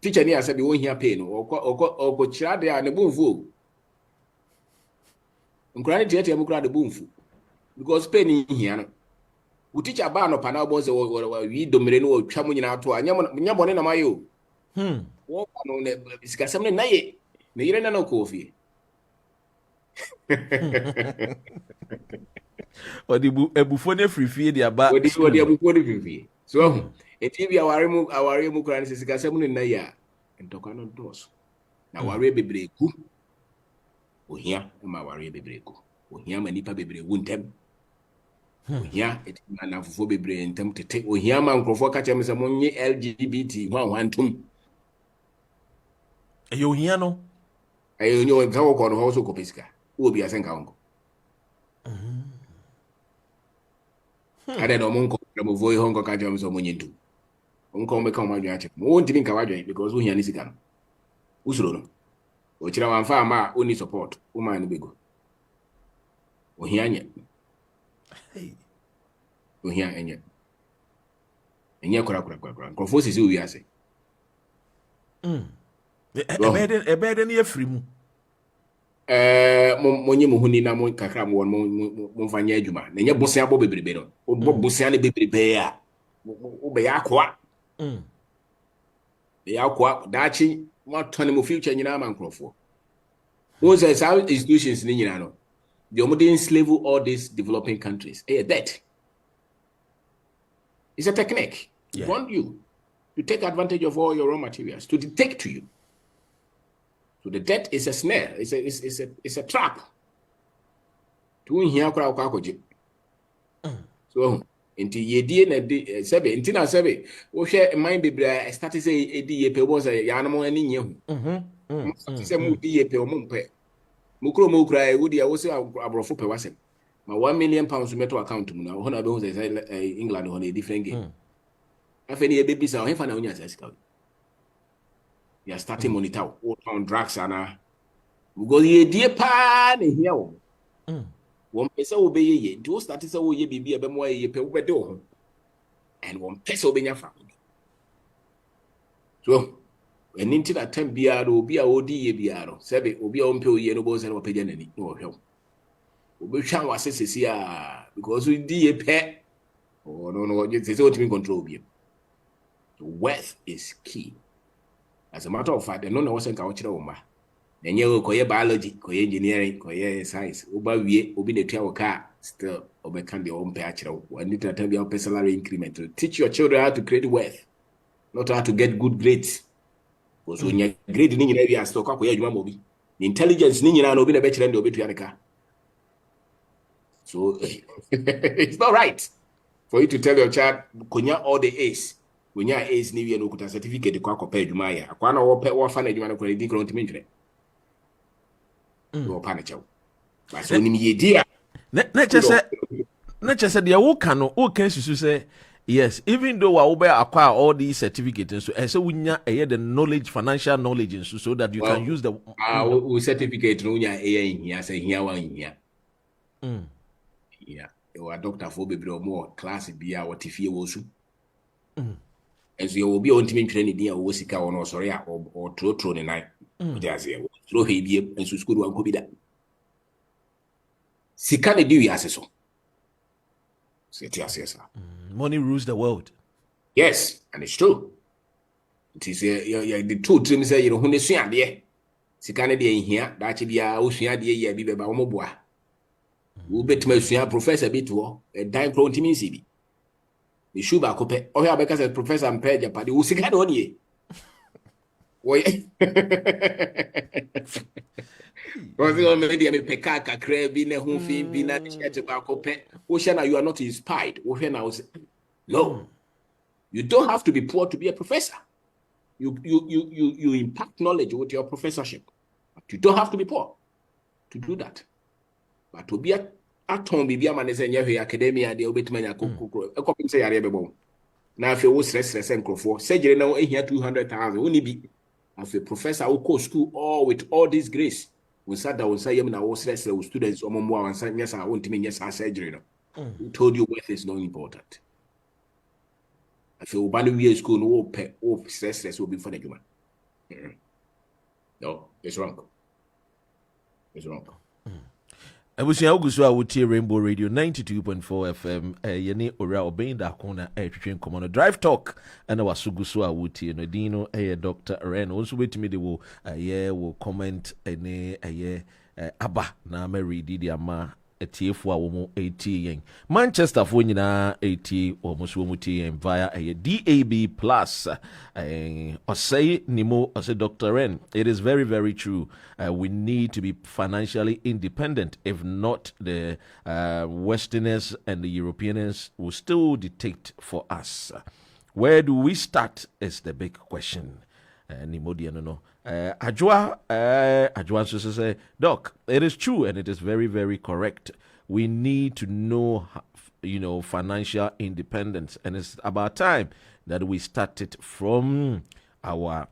Speaker 2: teacher near said, you won't hear pain or go chat there and a boom fool. And granted, yet you grab the boom fool. Because pain in here, we teach a ban of panabos or we dominate or chamuin out to a yamon in a mayo. Walk on the discussion, nay, no coffee.
Speaker 1: Odi ebufo ne frifie dia ba
Speaker 2: odi ebufo ne frifie so enti bi aware mu kura ne sika sɛm ne na ya ntokwa no dos na aware bebre ku ohia ma aware bebre ku ohia ma nipa bebre wu ntem ohia eti na fofo bebre ntem tete ohia ma nkrofo ka kyem sɛ monye LGBT hwantum
Speaker 1: eyo ohia no
Speaker 2: ayo nyo nkawo ko no ho so ko pesika obi asenka onko ada no monko na voi honko ka jam so monyintu onko me ka ma dwan ache mo ntimi nka wadwan because wo hiani sika no usuro no o kira wan fa ma oni support o ma ni bego o hianye o hian enye kora ko fo sisi o wi ase
Speaker 1: ebeden ye free mu
Speaker 2: monye mo huni na mo kakra mo mo fanya adwuma na nye bosia abo bebrebe no bo bosia ne bebrebe a wo be yakwa be yakwa dachi mo tone mo future nyina ma nkrofo wo say some institutions ni nyina no the modern slave all these developing countries that it's a technique to want you to take advantage of all your raw materials to detect to you. So the debt is a snare. It's a trap. To here kwa kwakoje. So enti yedie na de sebe enti na sebe wo hwe mind bebra start say edi ye pe wo say ya no mo ani nye hu. Say mu di ye pe o mo mpe. Mu kro mo kra e wo dia wo say abrofo pe wasem. Ma 1 million pounds meto account mu na ho na be hu say England ho na different game. Afeni e baby sa ho fa na onya sika. You are starting monitor on drugs and because ye dear pa ne here one person will be ye do start to say ye be a bemo ye pe we do and one person will be your family. So when into that time biaro be a odi ye biaro sebe obi a ompe ye no bo se no pe janani no hwe obi twa wa sesesi a because we di ye pe oh no you say what me control bi. The wealth is key. As a matter of fact, no one can watch it over. And you go biology, go engineering, go science. Uba we obi the tua car still obe can the own patch. And need to tell your salary increment to teach your children how to create wealth, not how to get good grades. Because when you grade in India, you stock up where you want the intelligence in India, no be the better than the obi to car. So it's not right for you to tell your child, Konya all the A's. When you're A's, you know, a certificate to call pay Jumaya. Aquana or pay or fan, you want to credit to mention it. No panic. But so, dear.
Speaker 1: Not just said, the old can, all cases you say, yes, even though I will acquire all these certificates, and so we need the knowledge, financial knowledge, so that you can use the
Speaker 2: certificate. No, yeah, here, say here, one here. Yeah, you are doctor for baby or more class be our TV also. As you will be on team training, dear, or Sika or no, sorry, or throw the night. Just throw he and so school one could be that. Sika do you assess so.
Speaker 1: Money rules the world.
Speaker 2: Yes, and it's true. It is the two teams say, you know, when they see idea. Sika de in here, that should be our ocean idea, be about Moboa. We bet me professor bit war, a dime prone to me, CB. The shoe back up, or have because a professor and pay Japan, who sick on ye. Why? Was it already a pekaka crab in a home fee, be not tobacco pet? Oceana, you are not inspired. Oceana was no. You don't have to be poor to be a professor. You impact knowledge with your professorship. But you don't have to be poor to do that. But to be a Tom be a man is in your academia, the obitman, a copy say, I ever. Now, if you was stress and for surgery now, here 200,000 only be as a professor who go school all with all this grace. We sat down and say, I was stressed with students or more and saying, yes, I want to mean yes, our surgery. Who told you wealth is not important? I feel value school, no pay, stress will be for the human. No, it's wrong. It's wrong.
Speaker 1: Abusua ogusu a wotie Rainbow Radio 92.4 FM yene ora Obeng Darko na twetwe komo drive talk na wasugusu a wotie no dino Dr. Ren also wetimi de wo wo comment ene aba na ma read di ama etiefo a wo mo 80 yen Manchester fo nyina 80 wo mo so wo tie yen via DAB plus osay nimo osay Dr. Ren, it is very, very true. We need to be financially independent. If not, the Westerners and the Europeans will still dictate for us. Where do we start is the big question. Nimodiano no. Ajwa so say, Doc, it is true and it is very, very correct. We need to know, financial independence, and it's about time that we started from our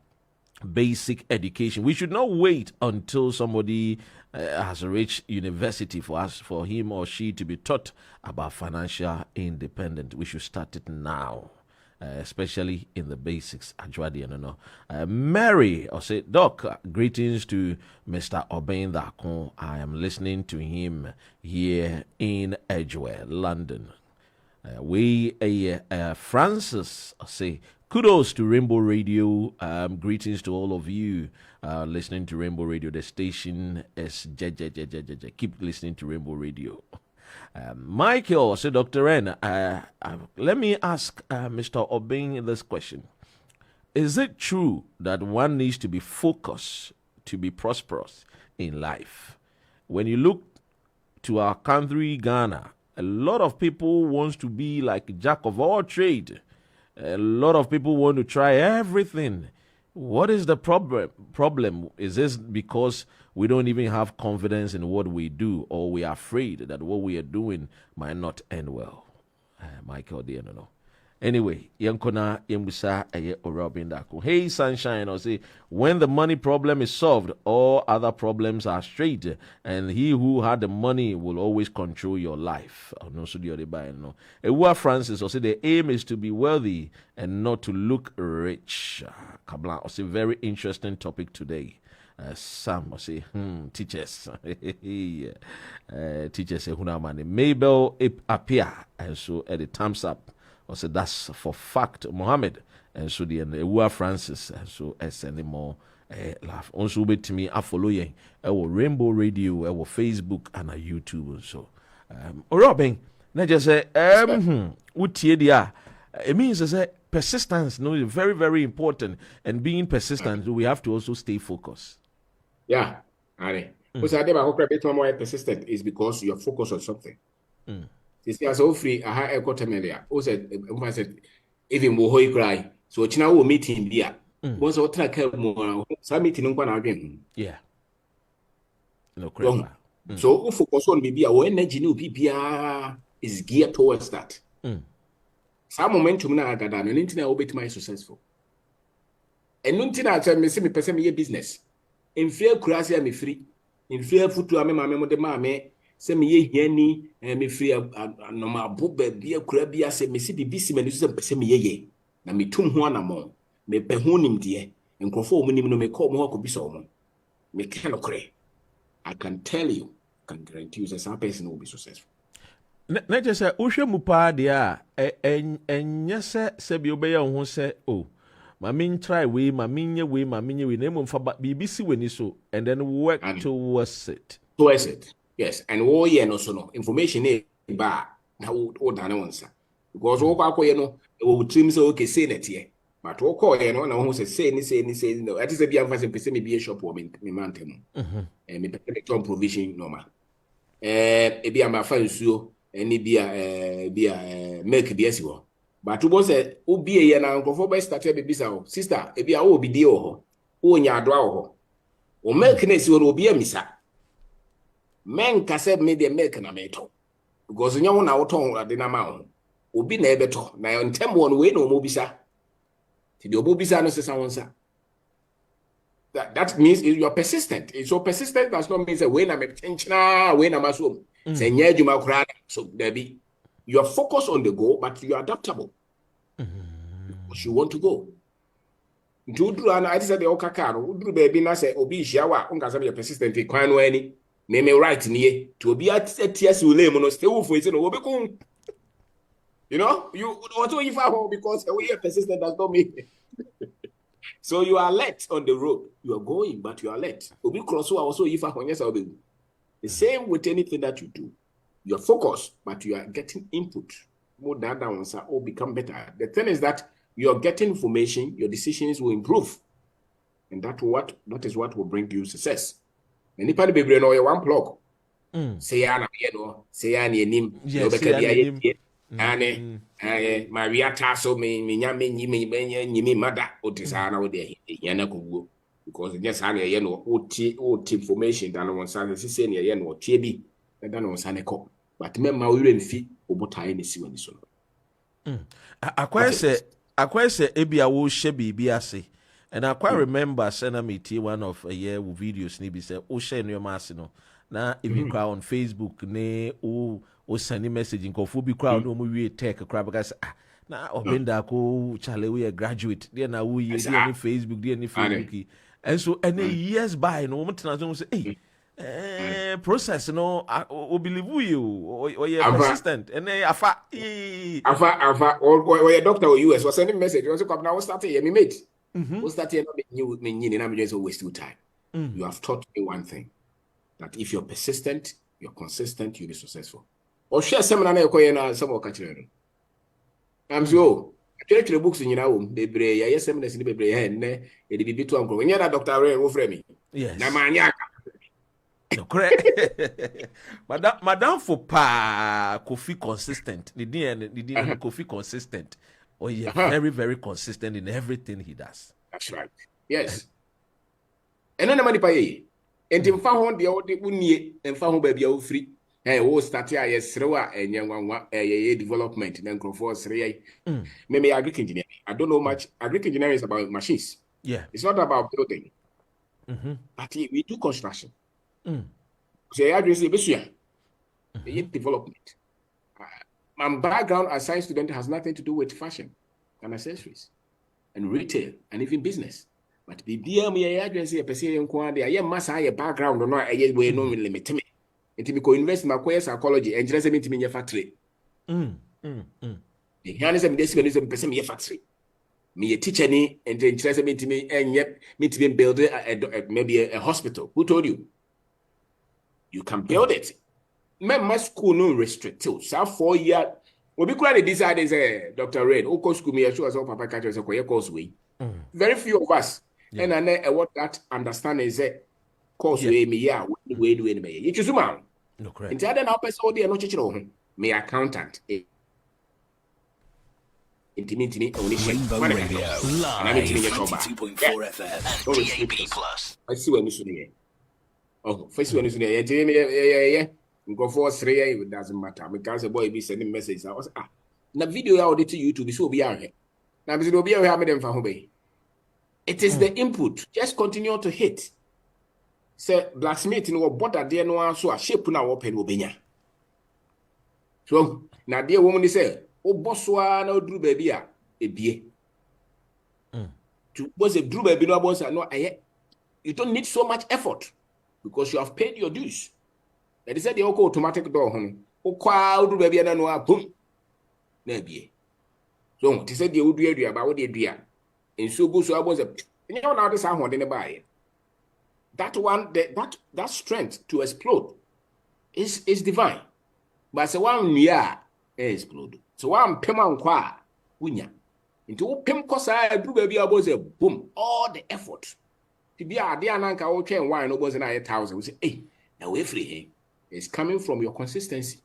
Speaker 1: basic education. We should not wait until somebody has reached university for him or she to be taught about financial independence. We should start it now. Especially in the basics. Mary, or say, Doc, greetings to Mr. Obeng Darko. I am listening to him here in Edgware, London. Francis, say, kudos to Rainbow Radio. Greetings to all of you listening to Rainbow Radio. The station is keep listening to Rainbow Radio. Michael, say, Dr. Ren, let me ask Mr. Obeng this question. Is it true that one needs to be focused to be prosperous in life? When you look to our country, Ghana, a lot of people want to be like jack of all trade. A lot of people want to try everything. What is the problem? Is this because we don't even have confidence in what we do, or we are afraid that what we are doing might not end well? Michael, dear, no. Anyway, Yankona Yembusa Obeng Darko. Hey, sunshine, or say, when the money problem is solved, all other problems are straight, and he who had the money will always control your life. No, so the no. Ewa Francis, or say, the aim is to be wealthy and not to look rich. Kabla, or say, very interesting topic today. Sam, or say, teachers. Teachers say, Hunamani. Mabel appear, and so at the thumbs up. Or say that's for fact, Mohammed, and so the Ewa Francis, and so as any more laugh. Also bet me a follow ye Rainbow Radio, Facebook and YouTube so. Robin, na just say utie dia. It means persistence no is very very important, and being persistent we have to also stay focused.
Speaker 2: Yeah, because I never more persistent is because you're focused on something. You see, as all free, I had a quarter million. Also, I said, even more cry. So, China will meeting there. Once or track more, some meeting on one again.
Speaker 1: Yeah. No crap.
Speaker 2: So, focus on maybe our energy, new PPR is geared towards that. Some momentum now, I got an internet will be my successful. And nothing I tell me, see me person me business. In fear, crazy, I'm free. In fear, foot to a mamma, the mamma, say me ye ni, and me free no ma book, be a crabby, I say, me see busy, and you say me ye. Na me tum one among, me pehonim dear, and conform minimum me call more could be so. Me cannot cray. I can tell you, can guarantee you that some person will be successful.
Speaker 1: Na just say uhwe mu pa de a enye se bi obey ho se oh ma min try we ma min we na emu mfa BBC weni so and then work towards it.
Speaker 2: Yes, and all ye no so no information e ba na o dane wonsa because wo kwa koye no wo trim say okay say net here but wo koye no na wo say no at say bia mfa say pese me bi shop wo me mantem me pese tom provision normal e bia ma fa nsuo eni bia make bia si wo but wo say obi ye na nkofo be start be bisa wo sister e bia wo bi die wo ho nya ado wo o make na si wo obi amisa men kase me de make na meto because nyawo na woton ade na ma ho obi na ebeto na ntem won we na omobisa ti de omobisa no sesa wonsa that means you are persistent. So persistent does not mean say we na me chenchina we na maso say nya adwuma kura so there be you are focused on the goal but you are adaptable because you want to go ndudru ana I say the okaka no udru baby na say obi hia wa unka say you persistent kwan no ani me right niye to obi atiase ule mu no stay wo fo ise no obekun you know you want to if because we are persistent does not mean so you are alert on the road you are going but you are alert obi cross also if the same with anything that you do you are focused but you are getting input more than sir or become better. The thing is that you are getting information, your decisions will improve, and that is what will bring you success. And if you be no one plug say ya no say ya ni enim no be ka dia ane Maria taso me nyame nyimi mada otisa na wo de yana kuguo because just ane ye no oti information than one say say ne ye no tie bi than one say ko but me ma wo mfi obotai ne si wani so
Speaker 1: akwese ebia wo hye bibi ase and I quite remember sending me one of a year with videos ni bi say o share no mass no na even crowd on Facebook ne o send message in kofu bi crowd no mu wie tech crowd because na Obeng Darko chale we a graduate there na we ye there ni Facebook and so and years by no moment na so say process no o believe you or you persistent and afa
Speaker 2: or your doctor or US was sending message you come now start here me mate we start here me na me just waste your time. You have taught me one thing, that if you're persistent, you're consistent, you'll be successful. Or share seminar na ekoye na some okachire. I'm so actually books in your home bebre ya seminars ni bebre ya ne e di bibi to anko. Nya na Dr. Ray wo frɛ me.
Speaker 1: Yes.
Speaker 2: Na manya
Speaker 1: no correct. Madam for pa Kofi consistent. The DM Kofi consistent. Oh yeah, very very consistent in everything he does.
Speaker 2: That's right. Yes. And then money pay. And in found the old unie and found baby o free. Hey, wo start here yesrewa enyanwa development then go for sre. Maybe agric engineering. I don't know much. Agric engineering is about machines.
Speaker 1: Yeah.
Speaker 2: It's not about building. But we do construction. So I agree say development. My background as a science student has nothing to do with fashion and accessories and retail and even business. But the BM agency a person inquiry, I am mass higher background or not a way no limit me. It will go invest in my career psychology and just in your factory. The Hanism decision person factory. Me a teacher ni and interest me to me and yet me to be build maybe a hospital. Who told you? You can build it. My school no restricted. So 4 years. We be quite decided say Dr. Red, who school me sure as papa catch us a course way. Very few of us. And I know what that understanding is course way me way do me. You choose man.
Speaker 1: No correct.
Speaker 2: Into other now person there no chichiro ho. Me accountant. Intimate only
Speaker 3: Rainbow Radio live 92.4 FM and DAB+.
Speaker 2: I see when you see oh, first when you see yeah. Go for 3 it doesn't matter. Because a boy be sending messages. I was na video ya audit to YouTube so be here. Na be be here me dem fa ho be. It is the input. Just continue to hit. Say blacksmith no border there no so a shape na wo pen obenya. So na there woman say o bosoa na oduru baby a ebie. To boss a duru baby no boss no you don't need so much effort because you have paid your dues. They said the automatic door home. O kwa oduru baby na no boom. Na ebie. So they said the odu area ba wo de dua. Enso go so aboz you know now this ahode ne buy. That one that strength to explode is divine. But say one year explode. So one pema nkwa wunya. Into pem kosa aduru baby aboz boom all the effort. To be a dia nanka wo twen wine no boz na 1,000. We say hey, now we free here. It's coming from your consistency.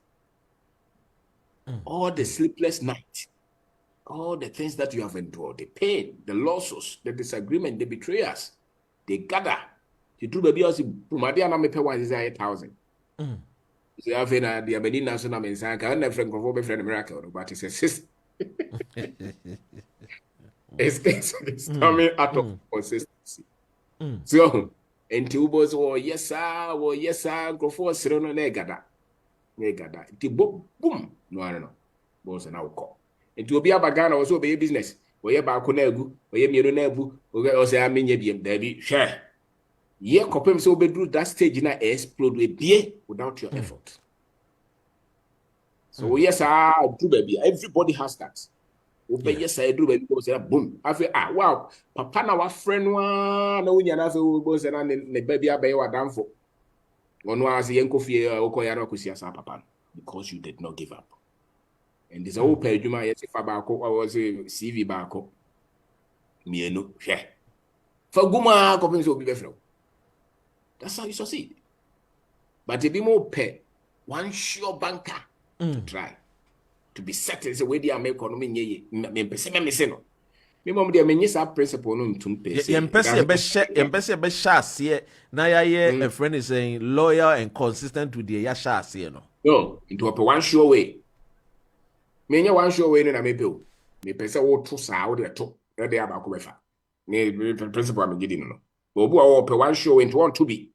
Speaker 2: All the sleepless night. All the things that you have endured, the pain, the losses, the disagreement, the betrayers, they gather. You do baby also Pumadia na me pay 1,000. So I feel that the Aberdeen national inside can never friend of friend miracle, but it's a system. It's coming out of consistency. So until boys yes sir, go for Serono negada. It boom no. Boss and now call. It will be a bagana also be a business. Or ye ba konagu, or ye miero nebu, or say I mean ye be share. Ye copem so be that stage na explode with be without your effort. So yes, do baby. Everybody has that. Yes, I do baby. Say boom. I feel wow. Papa na wa friend wa na unya na so bo say na ne baby abai wa damfo. Ono as yenko fie okoya na kusia sa papa because you did not give up. And there's a whole page you might say Fabako or was a CV Bako. Mieno, yeah. For Guma, coppings will be better. That's how you succeed. But if you more pay, one sure banker to try to be certain the way they are making economy. Me mom dey menye sa principle no ntum pay.
Speaker 1: Yempese be share here. Na ya a friend is saying loyal and consistent with the ya share here no.
Speaker 2: No, into a one sure way. Menya one show way na mepeo. Me pese wo to sa wo de to. E de aba ko befa. Ne principle am gidi no. But obu wo pe one show into want to be.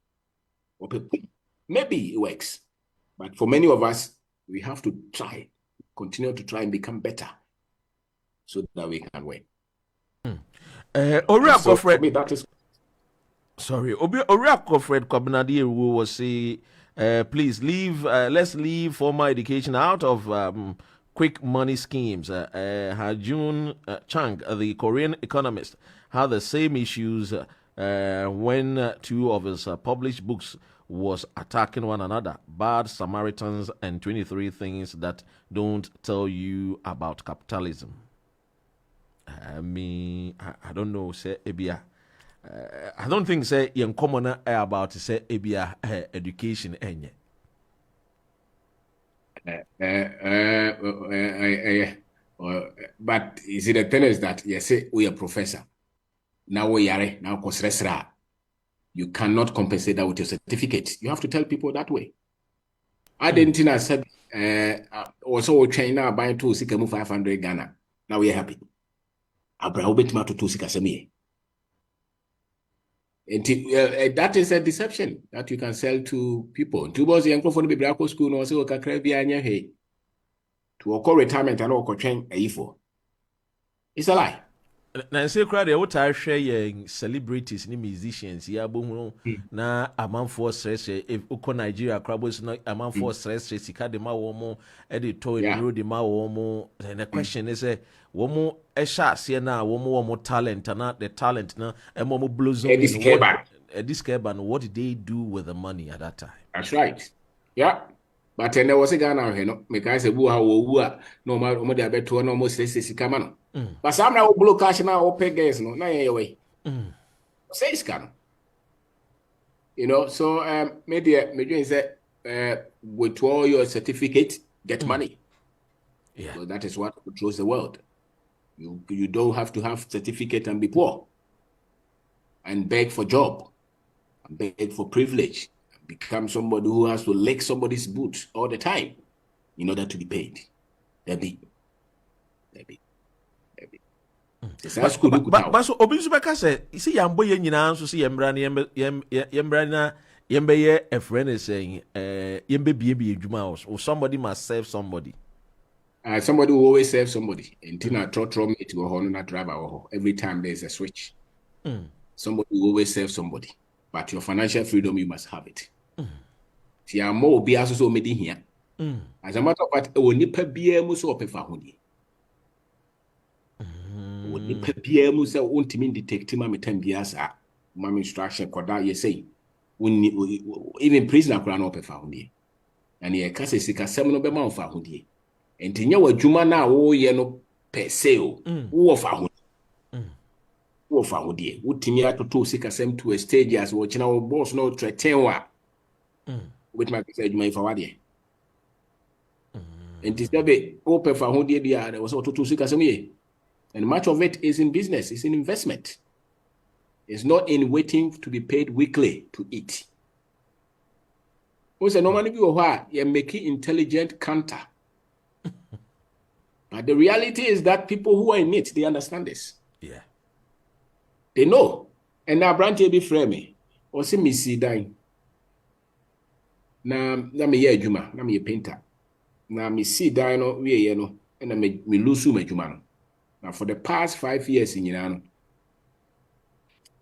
Speaker 2: Maybe it works. But for many of us, we have to try, continue to try and become better so that we can win.
Speaker 1: Oriak
Speaker 2: So for me, that is
Speaker 1: sorry. Oriak Fred Kwabnadi will say please leave let's leave formal education out of quick money schemes. Hajun Chang, the Korean economist, had the same issues when two of his published books was attacking one another. Bad Samaritans and 23 Things That Don't Tell You About Capitalism. I mean, I don't know, say, Ebia. I don't think, say, young commoner about, say, Ebia education, enye.
Speaker 2: But is it the thing is that you say we are professor now we are now kosresra you cannot compensate that with your certificate. You have to tell people that way. I didn't think I said also China buying two sikemu 500 Ghana. Now we are happy. Abraham betima to two sikasemi. And that is a deception that you can sell to people. Two boys young for the Bracco school no so Caribbean hey to occur retirement and occur train a for. It's a lie.
Speaker 1: na say crowd e what I share your celebrities ni musicians ya bohu na amanfo stress if uko Nigeria crabos na amanfo stress sika de ma wo mo e de to enuro de ma wo mo. And the question is wo mo e sha ase na wo mo talent na the talent na e mo blossom in this Keba, what did they do with the money at that time?
Speaker 2: That's right. Yeah. But then there was a guy now, you know, because no more they bet to almost say come on. But some now blue cash now or pay gas no way. Say scam. You know, so maybe say with all your certificate, get money.
Speaker 1: Yeah.
Speaker 2: So that is what controls the world. You don't have to have certificate and be poor and beg for job and beg for privilege. Become somebody who has to lick somebody's boots all the time in order to be paid. But
Speaker 1: so Obinsu Beka say, see Yambo Yenina, so see Yembrana Yembe a friend is saying, Yembe BB Jumaos, or somebody must serve somebody.
Speaker 2: Somebody who always serves somebody. And Tina Trotro me to a Honda driver every time there's a switch. Somebody who always serves somebody. But your financial freedom, you must have it. See, I'm more be also made here. As a matter of fact, when you pay BM so pay for honey. When you pay BM so won't mean detective my 10 years are my instruction koda you say when even prisoner crown up for honey. And ye can say sika seven be man for honey. And tinya wa juma na wo ye no per se o wo for honey. Wo for honey. Wo tinya to sika sem to a stage as wo china wo boss no threaten wa. Which my say you may forward here. And this be open for who there was also to seek as me. And much of it is in business, it's in investment. It's not in waiting to be paid weekly to eat. Also, normally you're making intelligent counter. But the reality is that people who are in it, they understand this.
Speaker 1: Yeah.
Speaker 2: They know. And now branch be frame or see me see dying. Na me ye adwuma na me painter na me see dan no we ye no na me lose my adwuma no na for the past 5 years nyina no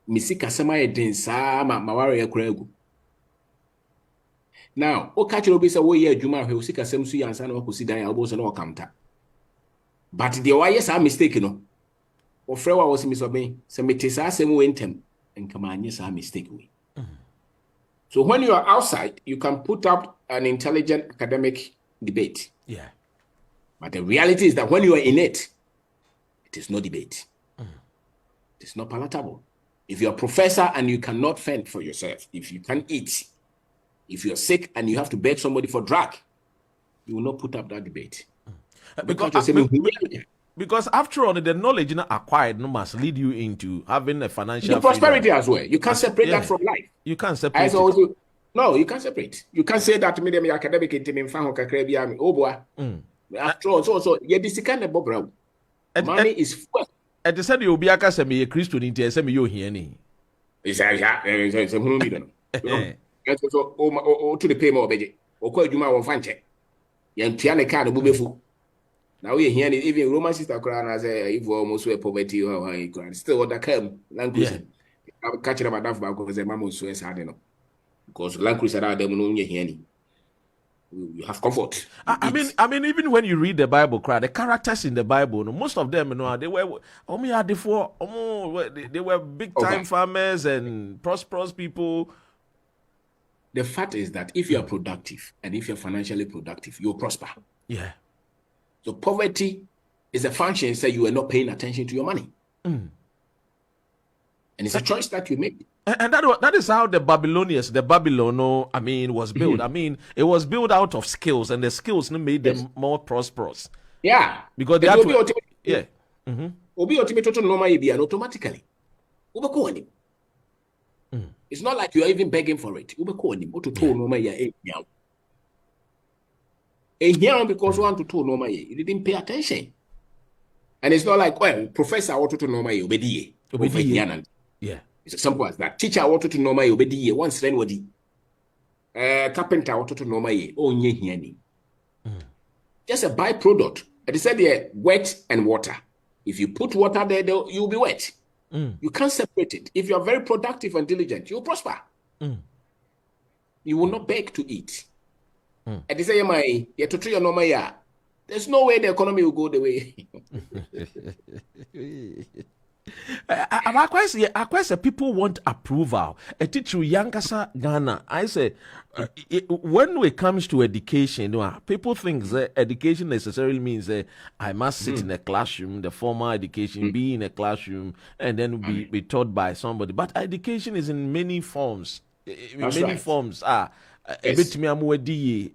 Speaker 2: me see kasama ye den saa ma ware ye kura egu now o catch obi say wo ye adwuma hwe o see kasam su yansa na ko see dan obo so na o kamta but the why yes mistake no o frɛ wa was me so ben say me te saa asem we ntem enka ma anye saa mistake we. So when you are outside, you can put up an intelligent academic debate.
Speaker 1: Yeah.
Speaker 2: But the reality is that when you are in it, it is no debate. It is not palatable. If you're a professor and you cannot fend for yourself, if you can't eat, if you're sick and you have to beg somebody for drug, you will not put up that debate.
Speaker 1: Because after all, the knowledge acquired must lead you into having a financial
Speaker 2: prosperity as well. You can't separate that from life.
Speaker 1: You can't separate
Speaker 2: No, you can't separate. You can't say that to me, the academic in Fango Kakrebiami. Oh, boy. After all, so yeah, this kind of bob. Money is full.
Speaker 1: At the same, you'll be a Casami, a Christian in TSM, you hear any.
Speaker 2: It's a to the pay more, baby. Or call you my one fanche. Yan Tiana card of Bubefu. Now we hear even Roman sister crown as if almost were poverty or high crown. Still what that came, language. I'm catching up enough because the mamma swears hard enough. Because language are them no hear you have comfort.
Speaker 1: I mean, even when you read the Bible, the characters in the Bible, most of them, they were they were big time farmers and prosperous people.
Speaker 2: The fact is that if you are productive and if you're financially productive, you'll prosper.
Speaker 1: Yeah.
Speaker 2: So poverty is a function that you are not paying attention to your money. And it's a choice that you make.
Speaker 1: And that is how the Babylon, was built. I mean, it was built out of skills, and the skills made them more prosperous.
Speaker 2: Yeah.
Speaker 1: Because they had to...
Speaker 2: Yeah. Obi ultimately automatically. It's not like you are even begging for it. Because one to two normal, you didn't pay attention. And it's not like, well, professor wanted to normal, obey.
Speaker 1: Yeah.
Speaker 2: It's as simple as that. Teacher wanted to normal, obey. Once then what carpenter wanted to normal, just a byproduct. They said wet and water. If you put water there, you'll be wet. You can't separate it. If you are very productive and diligent, you'll prosper. You will not beg to eat. And they say, there's no way the economy will go the way.
Speaker 1: I quite say people want approval. A teacher Yankasa Ghana. I say when it comes to education, people think that education necessarily means that I must sit in a classroom, the formal education, be in a classroom, and then be taught by somebody. But education is in many forms. Forms. Ebetimi amwedi ye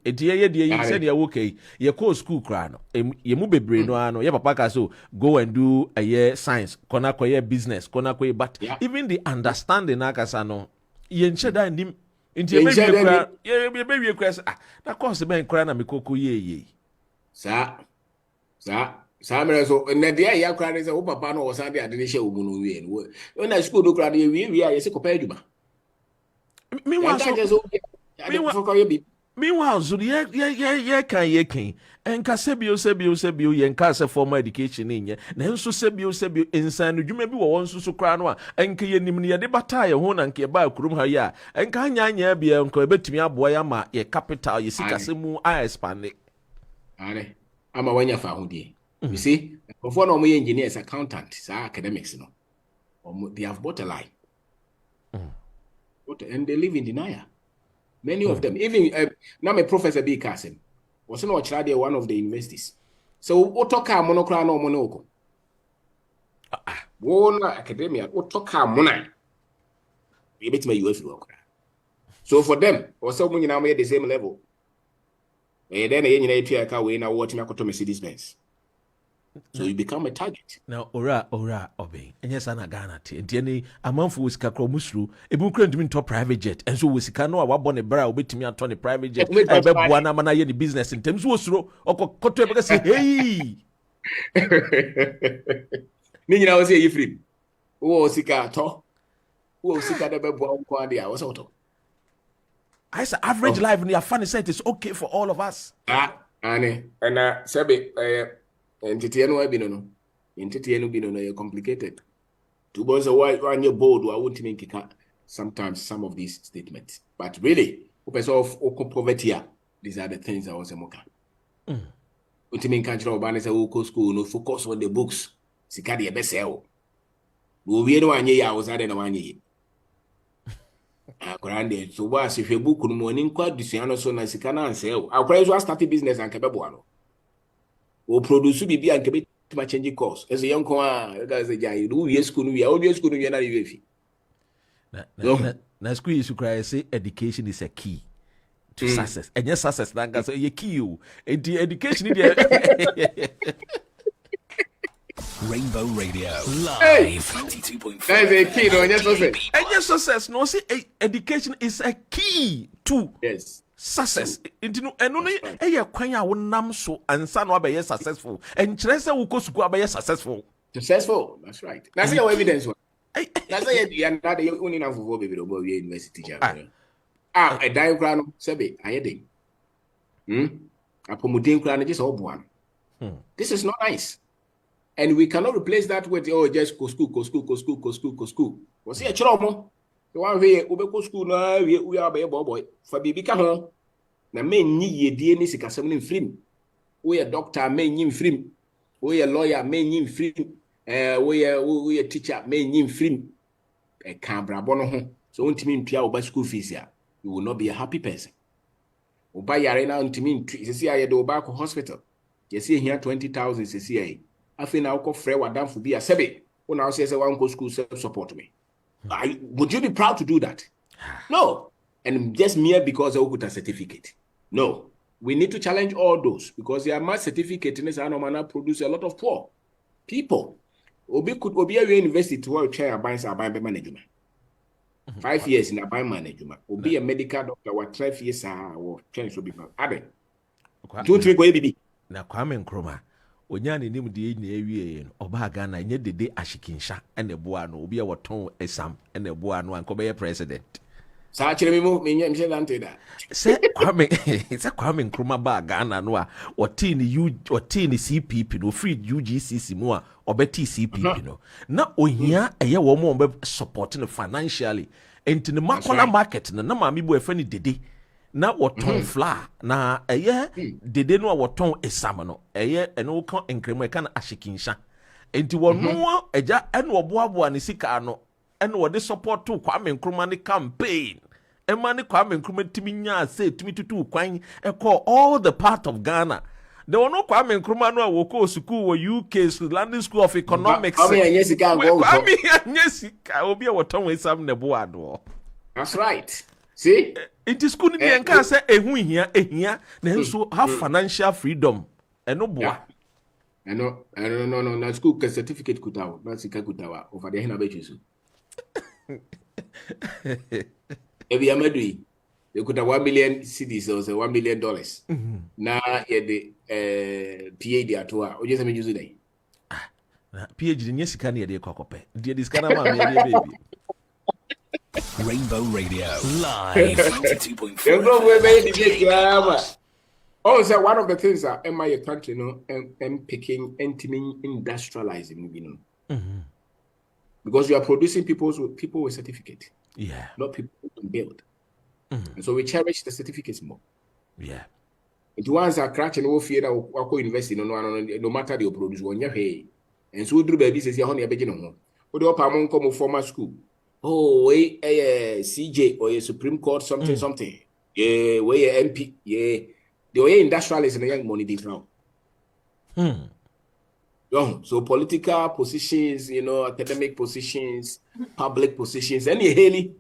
Speaker 1: said ya okay ye call school kra no ye mu bebre no ano ye papa ka so go and do a year science kona koye business kona koye but even the understanding akasa no ye nche da ndim nti ye be kra na course be kra na mekoko ye
Speaker 2: sa mere so na dia ya kra ne se wo papa no wo san de ade ne hye wo mu no wie no na school do kra de wie ya se kopa adwuma
Speaker 1: Meanwhile, so ye can and Casabio, yen cassa formal education in ye, then so sebio inside you may be one so crano, and Kayanimia de Bataya, one and Kia Krum Haya, and Kanya be uncle Betimia Boyama, ye capital, ye see Casimu, I expand it.
Speaker 2: I'm a one year found ye. You see, before no me engineers, accountants, academics, they have bought a lie. And they live in denial. Many of them, even now, my professor B. Kasim was not one of the universities. So, what talk our monocrano monoco? One academia, what talk our monarch? We bet my US work. So, for them, or someone now made the same level. And then a engineer car way now watching a Mercedes Benz. So you become a target.
Speaker 1: Now, ora, Obeng. And yes, I'm a Ghana. And any a month was Kakromusru, a book couldn't top private jet. And so was Kano, a bonnet brow, with me on 20 private jet. I bet one man I business in terms was through or Cotter say, hey.
Speaker 2: Nina was here, you free. Oh, Sika, talk. Oh, Sika, the Bebo, Quadia, was auto.
Speaker 1: I said, average life in your funny set is okay for all of us.
Speaker 2: Annie, and Sabi, entity no be no entity no be no complicated. Two boys why on your board I won't make sometimes some of these statements. But really, of poverty, these are the things I was a moka. Ultimate country of Bannes school no focus on the books. Sikadi besel. We no one year I was adding 1 year. Grande so was if a book no morning quad Luciano so na sikana and sell. Our price was starting business and Cabebuano. Or produce be and commit to my changing course. As a young guys, we school, we are all school, we are not.
Speaker 1: Na school is to cry, say education is a key to success. And yes, success, that's a key. And the education
Speaker 3: Rainbow Radio live 22.4.
Speaker 2: That's a key, no, yes, success.
Speaker 1: And yes, success, no, see, education is a key to success. And only a quanya will nam so and son will be successful. And Teresa will go to be successful.
Speaker 2: Successful, that's right. That's your evidence. That's why you're not the only enough for baby to university. A diagram, Sabi, I did. A promoting crown is all one. This is not nice. And we cannot replace that with, just go school. Was it a trouble? The one way, Ubeko school, now we are a boy. For baby, come on. Na men ye DNA sikasem in film. We a doctor, men yin film. We a lawyer, men yin film. We a teacher, men yin film. A cabra bono. So untimin pia oba school fees ya. You will not be a happy person. Oba yarena untimin, see I do back hospital. You see here 20,000 CCA. I think now call Fred Wadam for be a sebe. When I say one go school self-support me. Would you be proud to do that? No. And just mere because I got a certificate. No. We need to challenge all those because they are my certificate in this anomaly produce a lot of poor people. Obi a university to work chair buy management. 5 years in a buy management. Obi a medical doctor what 12 years or change to be added. Don't think where be.
Speaker 1: Na Kwame Nkrumah onyane nim de na ewie no oba Ghana nye dede ashikinsha ene boa no obi a woton exam ene boa no anko be president
Speaker 2: sa kire me mo me se dante da
Speaker 1: se Kwame Nkrumah ba Ghana no a woti ni CPP no free UGCC mu a obeti CPP no na ohia eye wo mo be support no financially enti ne makola market no na maami bo efa ni dede na woton flour na eye dede no woton esam no eye eno kan enkremo e kan ahyekinsha enti wono eja eno oboaboa ne sika no eno wo de support to Kwame Nkrumah ne campaign emani Kwame Nkrumah timi nya say timi tutu kwan e call all the part of Ghana. There were no Kwame Nkrumah no woko school or UK London School of Economics. Kwame Anyesika obi a woton we sam nebo ado.
Speaker 2: That's right. See?
Speaker 1: It is school ni enka say ehu ehia na nso have financial freedom. Eno boa.
Speaker 2: No, na school certificate kutawa, na sika kutawa over there na be chisu. Ebi amadui they could have 1 million cedis or $1 million. Na the PhD atoa. Oje se me use dey.
Speaker 1: PhD nye sika na ye kokope. Die diskana ma me dey baby.
Speaker 3: Rainbow Radio live 92.4.
Speaker 2: Oh, so one of the things that in my country, picking intimate industrializing, because you are producing people with certificate, not people who can build. And so we cherish the certificates more.
Speaker 1: Yeah.
Speaker 2: It once a crack and no fear that we invest in no matter the produce one year. And so do baby says your honey a beginning. What do Pamon come former school? Oh, a CJ or a Supreme Court something. Yeah, way a MP. Yeah, the way industrialists and young money different. So political positions, academic positions, public positions, any Haley.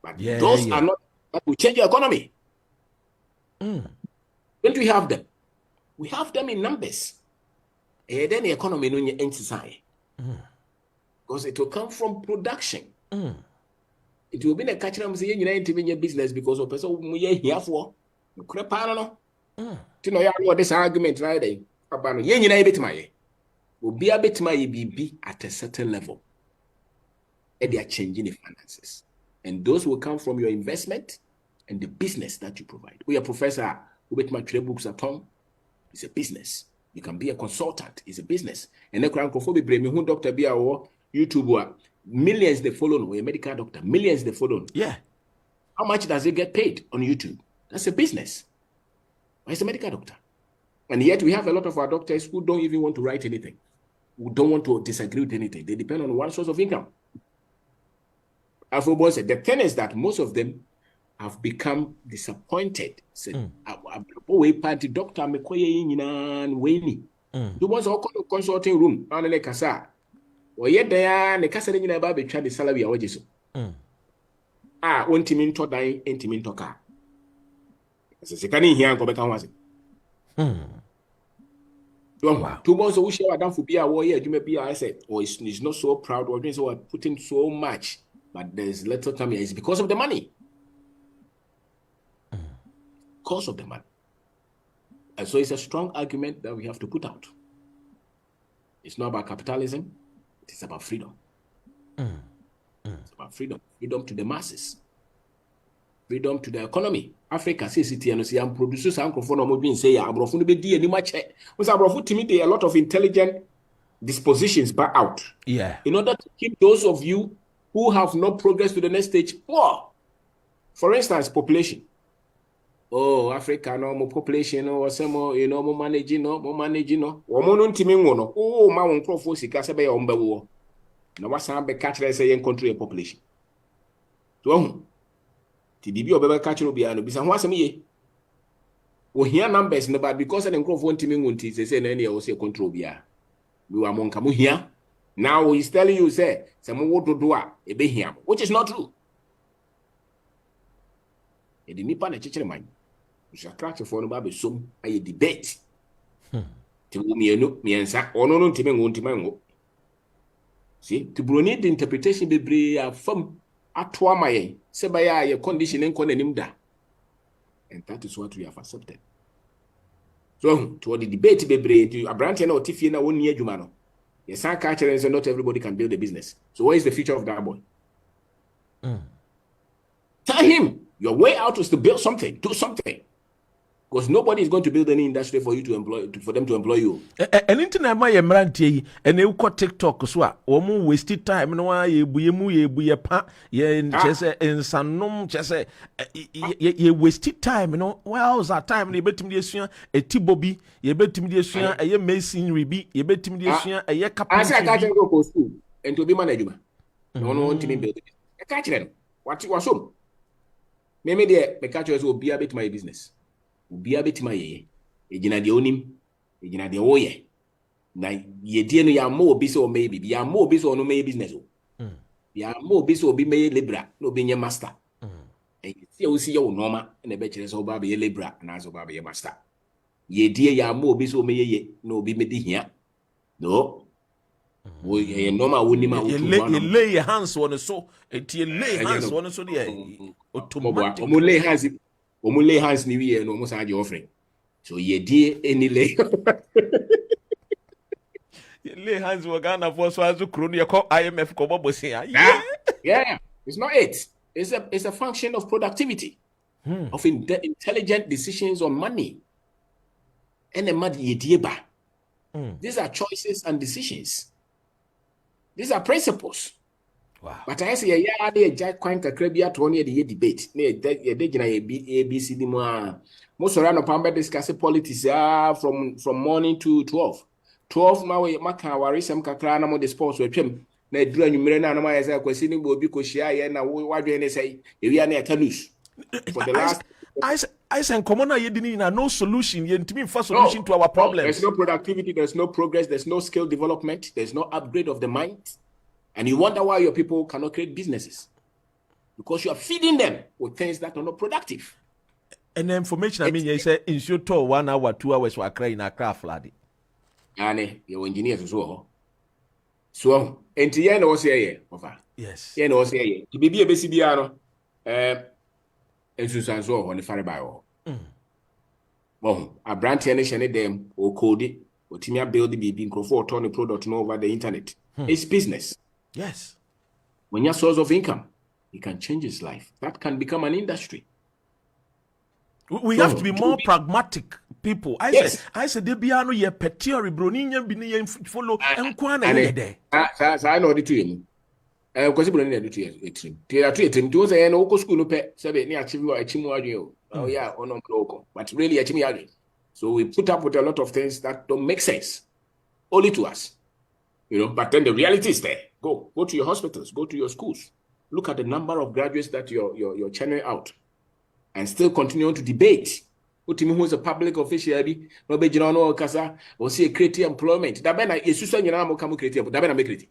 Speaker 2: But those are not that will change your economy. Don't we have them? We have them in numbers. And then the economy no inside. Because it will come from production. It will be a catch them saying you business because of person we here for. You creep no. You know what this argument right there. About you bit my will be a bit my be at a certain level. And they are changing the finances. And those will come from your investment and the business that you provide. We are professor who bet my trade books at home. It's a business. You can be a consultant. It's a business. And then crankophobia bring me who Dr. Bia or YouTuber. Millions they follow. We're a medical doctor. Millions they follow.
Speaker 1: Yeah.
Speaker 2: How much does it get paid on YouTube? That's a business. It's a medical doctor. And yet we have a lot of our doctors who don't even want to write anything. Who don't want to disagree with anything. They depend on one source of income. Afro said the thing is that most of them have become disappointed. Said, party doctor mekoye nyina weni. You want to consulting room on the kasa. Or yet there ne kasa nyina ba betwa the salary a waje so. Ontimi nto dan entimi nto ka. Se kan hia nko beka ho ase. Two months we share adam for bia wo ye adwuma bia I said, he's not so proud or so putting so much. But there's little time here. It's because of the money. Because of the money. And so it's a strong argument that we have to put out. It's not about capitalism. It is about freedom. It's about freedom. Freedom to the masses. Freedom to the economy. Africa says it and see I'm producing some microphone say abrofo no be di ani ma che. Was abrofo timi dey a lot of intelligent dispositions back out.
Speaker 1: Yeah.
Speaker 2: In order to keep those of you who have not progressed to the next stage poor. For instance, population. Oh, Africa no more population or some more, more managing no. Woman ntimi nwo no. Oh, ma won crofo sika se be ya omba wo. Na wasan be catch say yen control your population. So ti bibi obebe catch no bia no bisa ho asem ye. O hia numbers no bad because the crofo ntimi nwo nti say na e o say control bia. We wa monka mo hia. Now he's telling you, say, which is not true. It didn't pan a chicken mind. You shall crack the phone about some a debate. To me, and or no, Timango. See, to brunette the interpretation be brave from Atwamaye, Sebaya, your condition and condenimda. And that is what we have accepted. So, to the debate be brave, a branch and Tiffina 1 year, Jumano. Yes, I catch and so not everybody can build a business. So what is the future of that boy? Tell him your way out is to build something, do something. Because nobody is going to build any industry for you to employ, for them to employ you.
Speaker 1: And internet my mrantie and you got TikTok so woman wasted time no ye buye pa ye chese in sanom chese ye wasted time you know well that time ye betim de sua e tibobi ye betim de sua ye masonry bi ye betim de sua ye carpentry.
Speaker 2: I say go school and to be management. No want to build it. I catch them. What was so? Me there me catch you so be a bit my business. Be a bit my ye. Ejina de onim, ejina de oye. Na ye die no ya mo obi so maybe ya mo obi so no may business o. Ya mo obi so obi may libra no be nye master. See o see your normal na be kire so ba be libra na so ba be master. Ye die ya mo obi so may ye no obi me di hia. No. We normal woni ma
Speaker 1: you lay your hands on so you lay hands on so there automatic.
Speaker 2: Omo lay hands ni we no almost had your offering. So ye die any lay.
Speaker 1: You lay hands we Ghana for so as kro no call IMF ko bobo say.
Speaker 2: Yeah. It's not it. It's a function of productivity. Of intelligent decisions on money. And the mad ye die ba. These are choices and decisions. These are principles.
Speaker 1: Wow.
Speaker 2: But I say, yeah, they jack quite a crabia to only the debate. ABC most around Pamba discuss politics from morning to 12. 12 now we maka warisam kakrana mo the sports with him. Na dura numere na ma yesa kwesi ni bobi ko shia na wadwe ne say ewi na etalus. For the last
Speaker 1: I say common na yedini na no solution yentimi for solution to our problems.
Speaker 2: There's no productivity, there's no progress, there's no skill development, there's no upgrade of the mind. And you wonder why your people cannot create businesses. Because you are feeding them with things that are not productive.
Speaker 1: And the information, I mean, you say, in short, 1 hour, 2 hours, we're crying a craft, laddie.
Speaker 2: And your engineers as well. So, and to yen was here,
Speaker 1: yes.
Speaker 2: Yen was here. To be a BCBiano, and Susan so on the Farabai. Well, a brand tension them or code it, or Timia build the BB for Tony product over the internet. It's business.
Speaker 1: Yes.
Speaker 2: When your source of income, it can change his life. That can become an industry.
Speaker 1: We have to be more pragmatic people. I said, the piano ye petiori broninya bini follow and kwana there.
Speaker 2: I know the two. Because Brony do to it. To say no school no pet, seven near Chimu. Oh, yeah, or no local, but really a Chimiadi. So we put up with a lot of things that don't make sense. Only to us. You know, but then the reality is there. Go to your hospitals, go to your schools. Look at the number of graduates that you're churning out, and still continue to debate. Who's a public official? No be general kasa or see create employment. That bena yesusa nyina mo come create. That bena make create.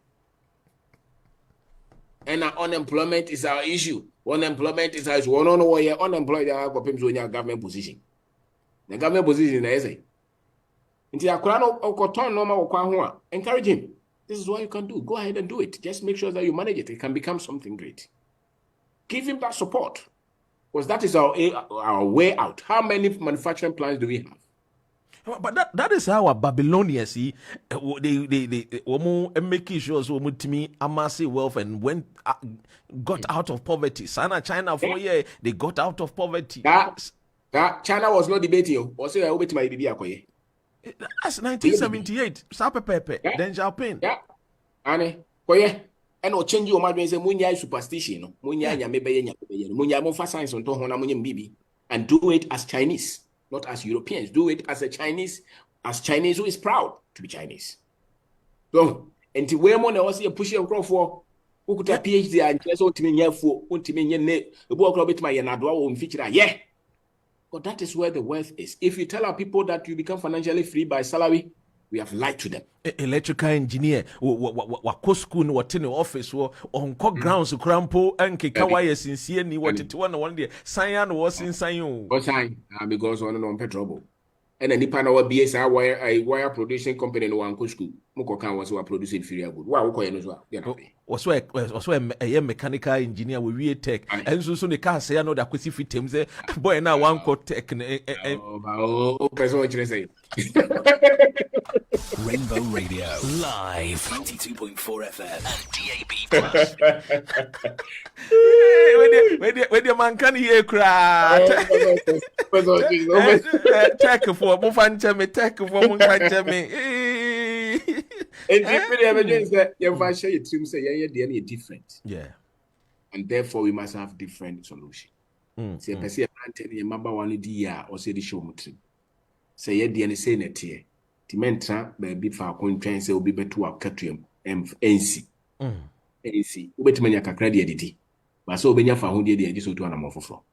Speaker 2: And unemployment is our issue. Unemployment is our issue. One on where unemployed are government position. The government position is a. Until Akurano or Cotton Norma or Kwahua, encourage him. This is what you can do. Go ahead and do it. Just make sure that you manage it. It can become something great. Give him that support. Because that is our way out. How many manufacturing plants do we have?
Speaker 1: But that is how Babylonians see they making sure so mutimi amassing wealth and got out of poverty. China for they got out of poverty.
Speaker 2: That China was not debating. Also, I over to my baby akoye.
Speaker 1: That's 1978. Sape Pepe, Deng Xiaoping.
Speaker 2: Yeah. Ane, koye. And change your mind when say munya superstition. Munya nyamebe nyamebe. Munya mo fa science on to hona munya mbibi. And do it as Chinese, not as Europeans. Do it as a Chinese, who is proud to be Chinese. So, and to where money was push your crop for who could have PhD and just ultimately ne the book club it my yanadwa feature. Yeah. But that is where the wealth is. If you tell our people that you become financially free by salary, we have lied to them.
Speaker 1: Electrical engineer, wako school, what in the office, on grounds, crampo, and kawaya sincere, ni what it one day. Cyan was in Sayon.
Speaker 2: What sign? Because on petrol. And then the panel will be a wire producing company in one school. Mukokan was producing inferior good. Wow,
Speaker 1: was a mechanical engineer with VA Tech, and so the car say, I know that Quissy fit him there. Boy, now one could tech.
Speaker 2: Oh, person, what you say?
Speaker 3: Rainbow Radio live 92.4 FM and DAB+.
Speaker 1: Where the man can hear cry. Tech for Mufanchame, tech for Mufanchame.
Speaker 2: Different.
Speaker 1: Yeah.
Speaker 2: And therefore we must have different solutions. Say a person a member one dia or say the show mutri. Say ye DNA say net here. Timentra baby for contran say obi betu a catrium NC. NC. Ubetimanya kakra de editi. But so benya fa ho de de so to anamo foforo.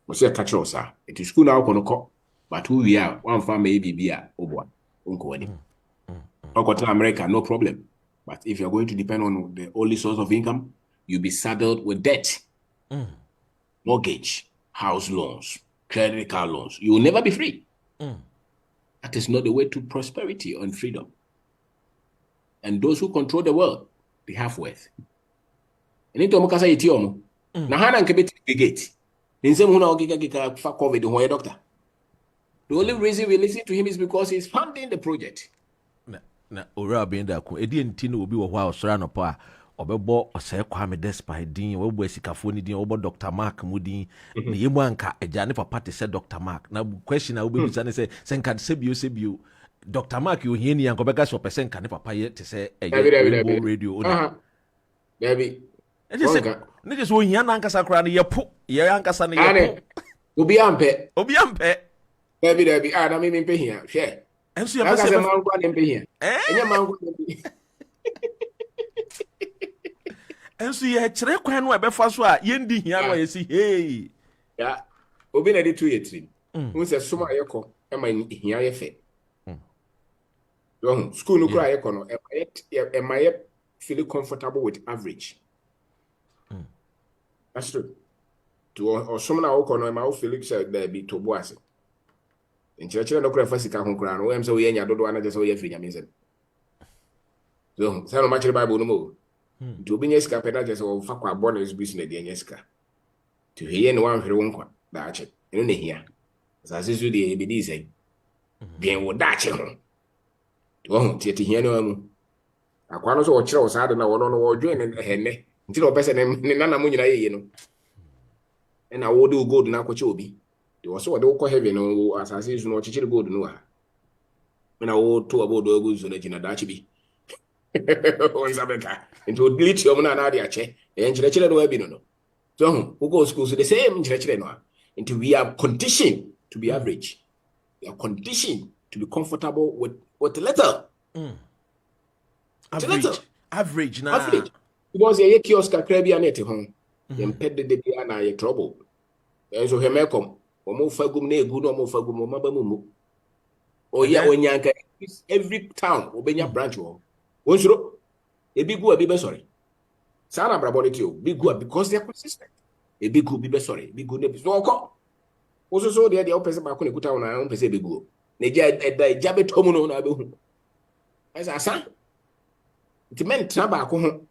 Speaker 2: Mo say catch us ah. It is school now kono ko. But who we are one farm maybe be a obo. Unko wadi. To America no problem. But if you're going to depend on the only source of income, you'll be saddled with debt. Mortgage, house loans, credit card loans. You will never be free. That is not the way to prosperity and freedom. And those who control the world, they have wealth. And into mukasa itiomo. Na hana nkebeti gate. Ninse muna ogika fa COVID ho doctor. The only reason we listen to him is because he's funding the project.
Speaker 1: Na Obeng Darko edi enti na obi wo hwa osora no pa obebo osai kwa me despite din wo bo asikafo ni din wo bo Dr. Mark mudin na yemu anka eja ne papa te say Dr. Mark na question na obi bisa ne say senka sebio Dr. Mark yo hie ni anko beka so person ka ne papa ye te say Rainbow Radio ona
Speaker 2: baby
Speaker 1: ne just wo hia na anka sakra ne yepo ye anka sa ne yepo
Speaker 2: obi ampe
Speaker 1: baby
Speaker 2: na me mpe hia hwe
Speaker 1: enso ya pese
Speaker 2: mangu anembe here. Enye mangu anembe.
Speaker 1: Enso ya kire kwan no ebefa so a yendi hia no yesi hey.
Speaker 2: Ya. Obi na dey 2 years. Who say suma yeko e ma hia ye fe. Don school no kura yeko no e ma ye feel comfortable with average. That's true. To or some na woko no e ma feel say there be to boase. In church, no cry for Sika Hunkran, who am so young, I don't want to just say, Yamin. So, some much Bible no more. To be Yeska Pedajas or Fakwa Bonners business, the Yeska. To hear no one for one, that's it. In here. As is the ABD being with that channel. Don't yet hear no. I can't watch us. I don't know what on doing in the until a person named Nana Munina, you know. And I will do good now, Kochobi. Also, I don't call heaven or assassination or chichi good no. When I would to about the goods on the Gina Dachibi. On Zabeka, into glitch your Nadia che, and Churchill no Ebino. So, who goes schools to the same Churchill into we are conditioned to be average. We are conditioned to be comfortable with the letter.
Speaker 1: Average now.
Speaker 2: Average. Because a kiosk a Caribbean at home. You pet the Diana trouble. And so, Hemekom. Omo fagum na egu no omo fagum o maba mumu oya onyanka every town obenya branch wo wonsuro ebigu abi be sorry sana brabonity o bigu because they are consistent ebigu bi be sorry bigu ne bi so oko oso de opese ba ko ne kuta wona on pese ebigu ne ja be tomu no na be hu asa ti men tra ba ko ho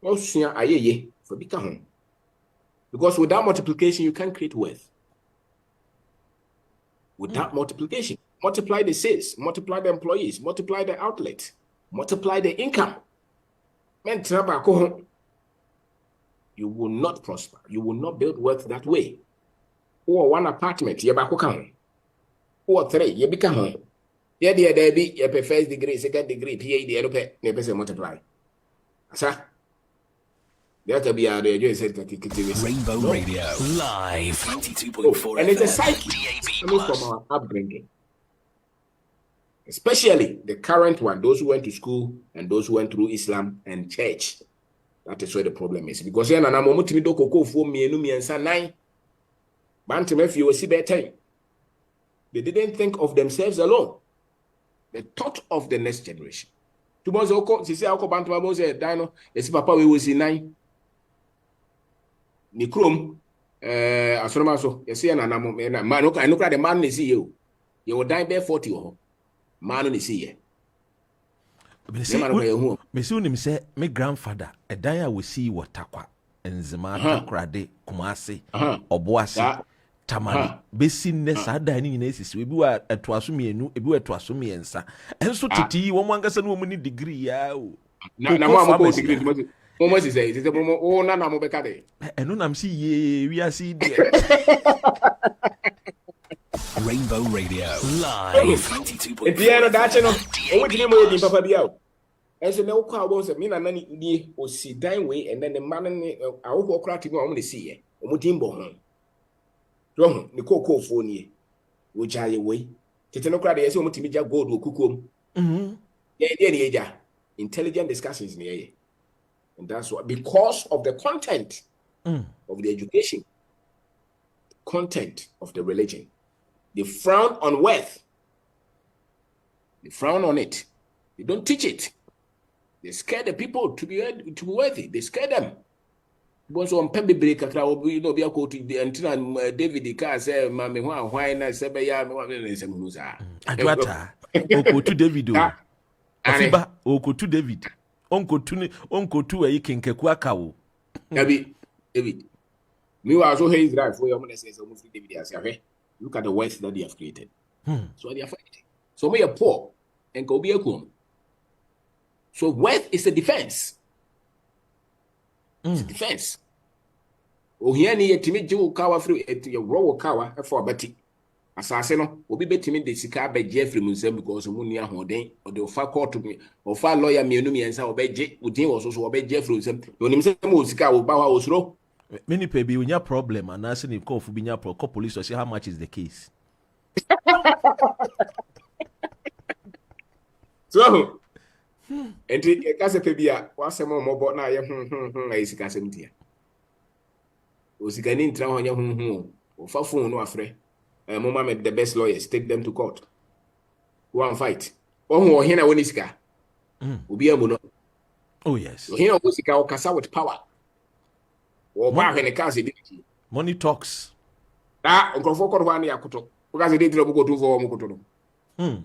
Speaker 2: osua ayeye for bika ho because without multiplication you can't create wealth. Without multiplication, multiply the sales, multiply the employees, multiply the outlet, multiply the income. You will not prosper. You will not build wealth that way. Or one apartment, or 3, you become. Yeah, there be your first degree, second degree, PhD, you multiply. Sir. There be a
Speaker 3: Rainbow Radio live 92.4
Speaker 2: and it's a cycle coming from our upbringing, especially the current one, those who went to school and those who went through Islam and church. That is where the problem is, because here na momutimi do koko fo mienu miensa nine bantam if you will see better. They didn't think of themselves alone. They thought of the next generation. Tomorrow oko sisi oko bantam mo say dino esi papa we will see 9 ni krom asonoma so yesi na namo na man no kra the man na see you will die by 40 ho man na see ye
Speaker 1: me see unim say my grandfather a die we see watakwa enzima takrade kumase oboase tamale besi ne saa dan ni nyina esisi ebi wa etoaso mienu ebi wa etoaso miensa enso titi wo mo angasa no mo ni degree ya o
Speaker 2: na mo amko degree mo si say mo o na mo be ka de
Speaker 1: eno nam si ye wi asi de
Speaker 3: Rainbow Radio live 22.4
Speaker 2: Piano dache no o wetini mo yedi papa bia o enso me ukwa wo se me na ni o si dan we and then the man ni awo okra ti mo o mo si ye o mo timbo ho Wrong, the cocoa phone ye, which I away. Titano cried, yes, Mutimija gold will cook. Yeah, intelligent discussions in the air. And that's what, because of the content of the education, content of the religion, they frown on wealth. They frown on it. They don't teach it. They scare the people to be worthy. They scare them. Because on pembe break kakra obi no bia ko to antina David ka say ma me ho ahwan na se be ya me se mu sa
Speaker 1: adwata okotu David o afiba okotu David onkotu ayi kenkeku aka wo
Speaker 2: David me wa so hey Israel for your say so mu free David as ahwe look at the wealth that they have created so they are fighting so me are poor and go be akum so wealth is a defense. It's a defense. O here ni yetimi jiwo kawa free your raw kawa for beti. Asase no obi betimi de sika be je free munsem because mu ni ahoden o de ofa court me ofa lawyer me enu miensa obeje udin wo so so obeje free munsem onim se mo sika wo ba wa osuro
Speaker 1: many people unya problem and asking if call for binya pro call police or say how much is the case.
Speaker 2: So enti kase pe bia wasem mo bo na ye ayi sika sem tia o sika ni ntra ho nya o fa phone no afre mama make the best lawyers take them to court go and fight o he na woni sika obi amu no
Speaker 1: Oh yes,
Speaker 2: o he na woni sika o kasa with power o ba he ne kase di
Speaker 1: money talks
Speaker 2: nkrofo kor ho na yakoto o kase di tiro buko tu fo mo koto no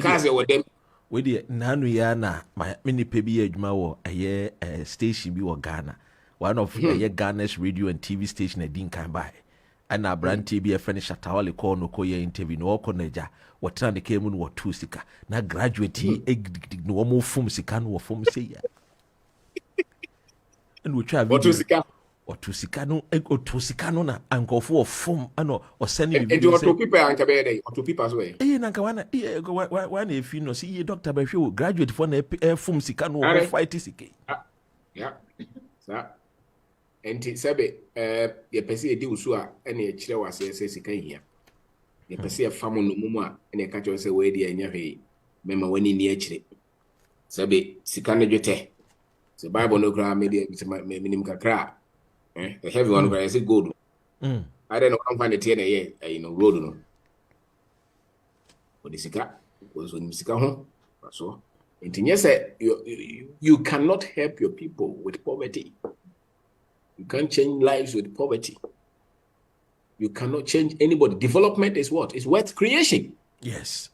Speaker 2: kase o dem
Speaker 1: we dey nanu ya na many pebi adwuma wo aye station bi wo Ghana one of Ghana's radio and TV station edin kan bai ana branti bi e fene Shatawale call no koye interview no ko naja wotana de kemu no two sika na graduate no wo mo fom sika no wo fom sei ya and we try video otu sika no na ankofo wo fom ano o send you
Speaker 2: video otu people anka be dey otu people as well
Speaker 1: na nka wana efi no see doctor ba hwe graduate for na fom sika no wo fight sika
Speaker 2: yeah sa enti sebe ye pese edi usu a ene ye kire wase sika hia ye pese ye fam no mumu a ene ka cho se we di anya hwe mema wani ni akire sebe sika ne dwete se bible no gra media minim kakra the heavy one where I say gold. I don't know how find the TNA, road no. But the sika was when sika home. So, and yes, you cannot help your people with poverty. You can't change lives with poverty. You cannot change anybody. Development is what? It's wealth creation.
Speaker 1: Yes.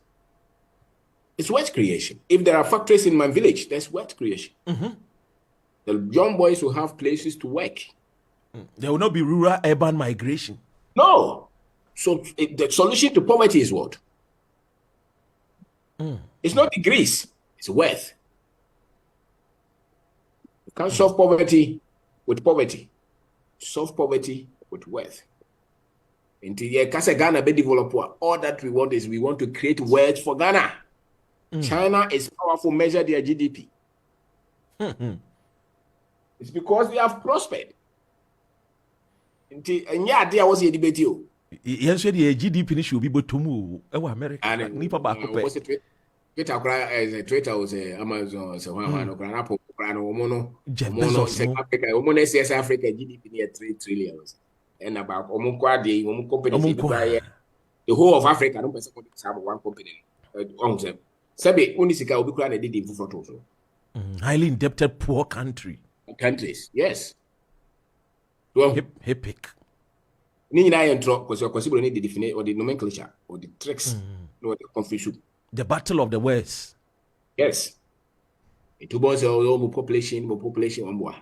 Speaker 2: It's wealth creation. If there are factories in my village, there's wealth creation. The young boys will have places to work.
Speaker 1: There will not be rural-urban migration.
Speaker 2: No. So the solution to poverty is what? It's not degrees. It's wealth. You can't solve poverty with poverty. Solve poverty with wealth. Until Ghana be develop, all that we want is we want to create wealth for Ghana. China is powerful measure their GDP. It's because they have prospered. And yeah, there was a debate.
Speaker 1: Yes, the GDP ni should be botumu. America. Nipa ba ko pe.
Speaker 2: Twitter Twitter was Amazon so one Apple mono Africa Africa GDP near 3 trillion. And about company the whole of Africa don't have one company. Sabe unisika obi kura na did in for
Speaker 1: highly indebted poor countries.
Speaker 2: Yes.
Speaker 1: Well, hip.
Speaker 2: Ni na entro because you consider need the definition or the nomenclature or the tricks or the confusion.
Speaker 1: The battle of the words.
Speaker 2: Yes. It was more population on board.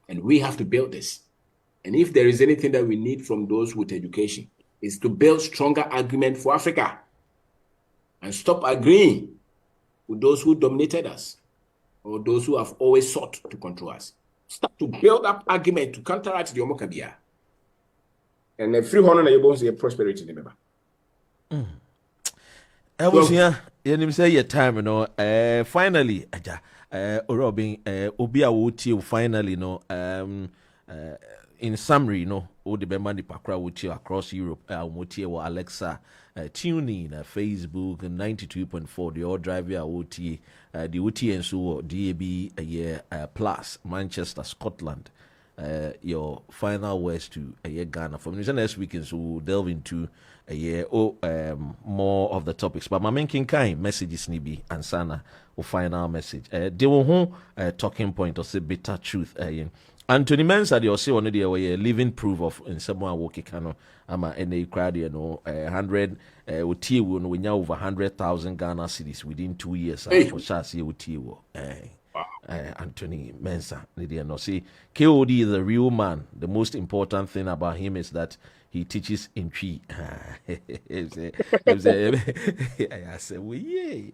Speaker 2: And we have to build this. And if there is anything that we need from those with education, is to build stronger argument for Africa and stop agreeing with those who dominated us or those who have always sought to control us. Start to build up argument to counteract the Omokabia. And the free honor you both say prosperity, remember.
Speaker 1: I was here, you say your time, you know. Finally, Robin, Obia Wuti, finally, you know, in summary, you know, all the Bemani Pakra Wuti across Europe, Wuti or Alexa, tuning, Facebook, 92.4, the all drive here, Wuti, the Wuti and so DAB, a year plus, Manchester, Scotland. Your final words to a year Ghana. From next weekend, so we'll delve into a year more of the topics. But my main kind messages nibi and sana or final message. They will talking point or say bitter truth. Anthony Mensah, they also one the way living proof of in someone walking cano. Ama any crowd, you know, 100 uti will win over 100,000 Ghana cedis within 2 years. For Shasi uti wo. Anthony Mensah, no see KOD is the real man. The most important thing about him is that he teaches in tree. I said, well, yeah.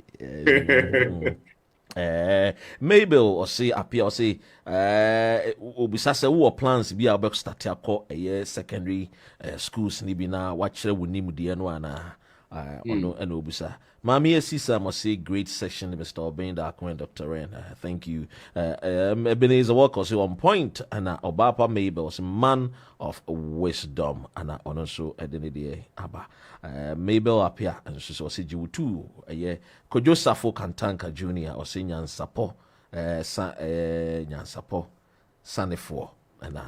Speaker 1: Mabel or say appear or say obisase wo plans be about start a year secondary schools ni bi na watchere woni mu de no ana ono and obisa. Mami Sisa must say great session, Mr. Obeng Darko and Dr. Ren. Thank you. Ebenezer Walker was on point, and Obapa Mabel was a man of wisdom, and also identity Abba. Mabel appear, and she was a Jew too. Kojo Safo Kantanka Jr. or say Nyansapo, Nyansapo, Sanefo. And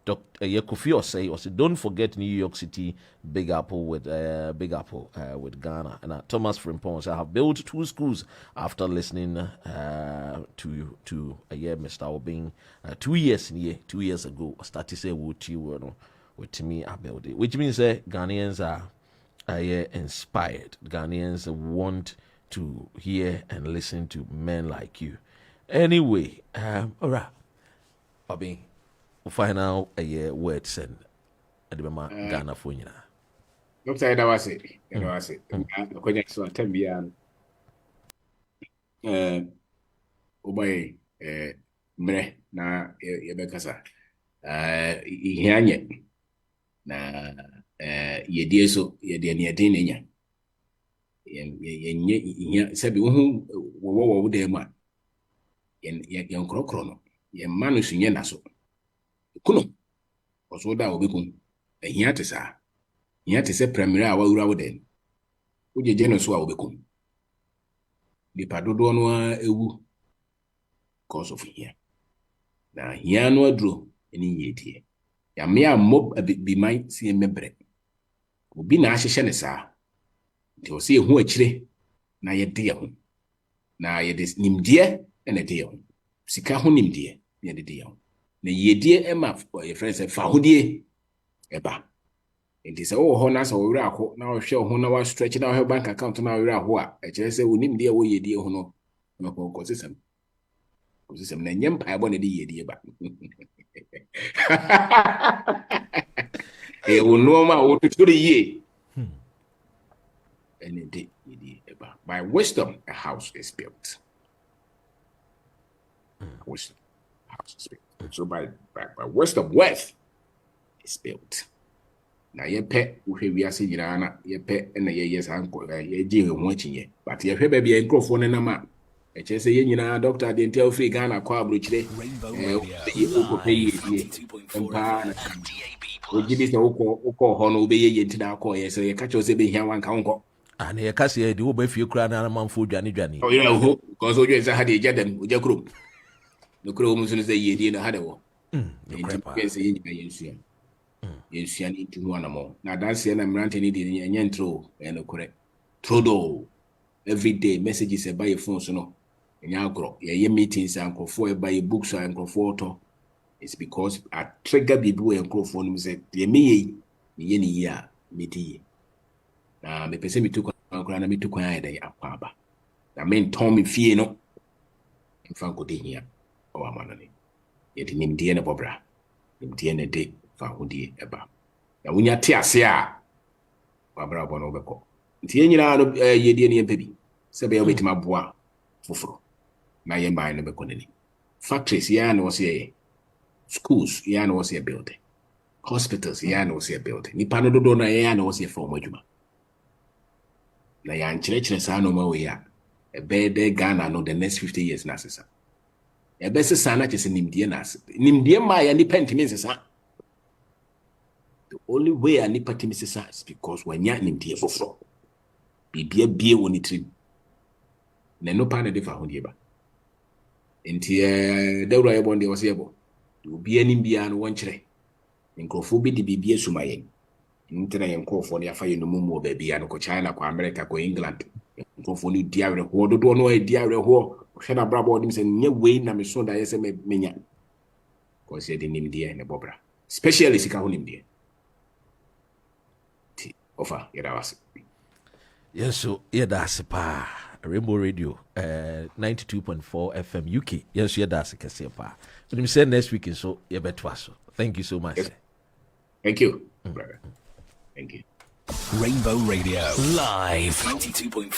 Speaker 1: Kofi or say, don't forget New York City, Big Apple with Ghana. And Thomas Frimpong said, I have built 2 schools after listening to Mr. Obeng 2 years 2 years ago. I started to say with me I built it, which means Ghanaians are inspired. Ghanaians want to hear and listen to men like you. Anyway, all right, Obeng. Final words and Adibama Ghana for you.
Speaker 2: Doctor, that was it. That was it. According to Tembian, Obey, Mre, na Yabekasa, Yanye, na Yedieso, Yediania, Sabi, who would they man? Yan Crocrono, Yan Manus in Yenaso. Kuno also da obekum ehia te sa ehia te se premier a wawura wo den ojeje no so a obekum di padodo no ewu cause of here na hia no aduro eni yedie ya me a mob bi mai sie mebre obi na ahyehye ne sa nti o se ehu akire na yede ye ho na yede nimdie ene de ye ho sika ho nimdie yede de ye ho na yedie ema your friends say fa hodie eba enti se wo ho na so wura akọ na wo hwe ho na wa stretch na wo bank account na wura ho a e kire se wonim de wo yedie ho no na ko system na nyem pa ebo na de yedie ba wo no ma wo to de ye and de yedie eba by wisdom a house is built. Wisdom a house is built. So by wisdom, wealth is built. Now ye pet we are seeing ye pet and ye yes uncle ye jing watching ye, but ye baby a microphone and a man. A chess ye doctor didn't tell free Ghana qua bridge day. We give this no honor be ye to now call ye so ye catch us be here one count.
Speaker 1: And ye cast ye do be few crown and a man food Johnny.
Speaker 2: Oh, you know, because you had a jet with your group. No crow soon as they ye had a war. Yensuan into one more. Now that's the I'm ranting it in yentro and correct. Trodo every day messages by your phone so no. And y'all grow. Your meetings and go for by books and go photo. It's because I trigger people and go for them say the me ye ya meeting. Now me person me took on me took on a papa. I mean Tommy fear no. In Franco de here. Oh, I'm on it. Yet in Indiana Bobra. Indiana day. ahudie eba na wonya te ase a wabra bo no beko nti yenyina no yedie ne yempa bi se be obetima boa foforo na yemba no beko nani factories ya na wose schools ya na wose building hospitals ya na wose building ni pano dodo na ya na wose fa omadwuma na ya nkyerɛkyerɛ saa no ma we ya ebe Ghana no the next 50 years na sesa ebe sesa na kyese nimdie na nimdie ma ya ni pentimi sesa. The only way a nipa timi sesa is because when ya nimdie foforo bibia bie woni trim na no pa na defa hodie ba enti dawura yebo ndi wose yebo obi anim bia no wonkyerɛ nkrofo bi di bibia sumayen ntina yen nkrofo ne afa yenu mumu ba bia no ko China ko America ko England nkrofo ni diawre ho dodo no diawre ho hwe na brabo dim se nye wei na me so da yese menya ko se de nimdie ne bobra especially sika ho nimdie ti ofa yeda wase.
Speaker 1: Yes, so yeda asipa Rainbow Radio 92.4 FM UK. Yes, yeda asikese pa. But me say next week so you better so. Thank you so much.
Speaker 2: Yes. Thank you, brother. Thank you.
Speaker 3: Rainbow Radio live 92.4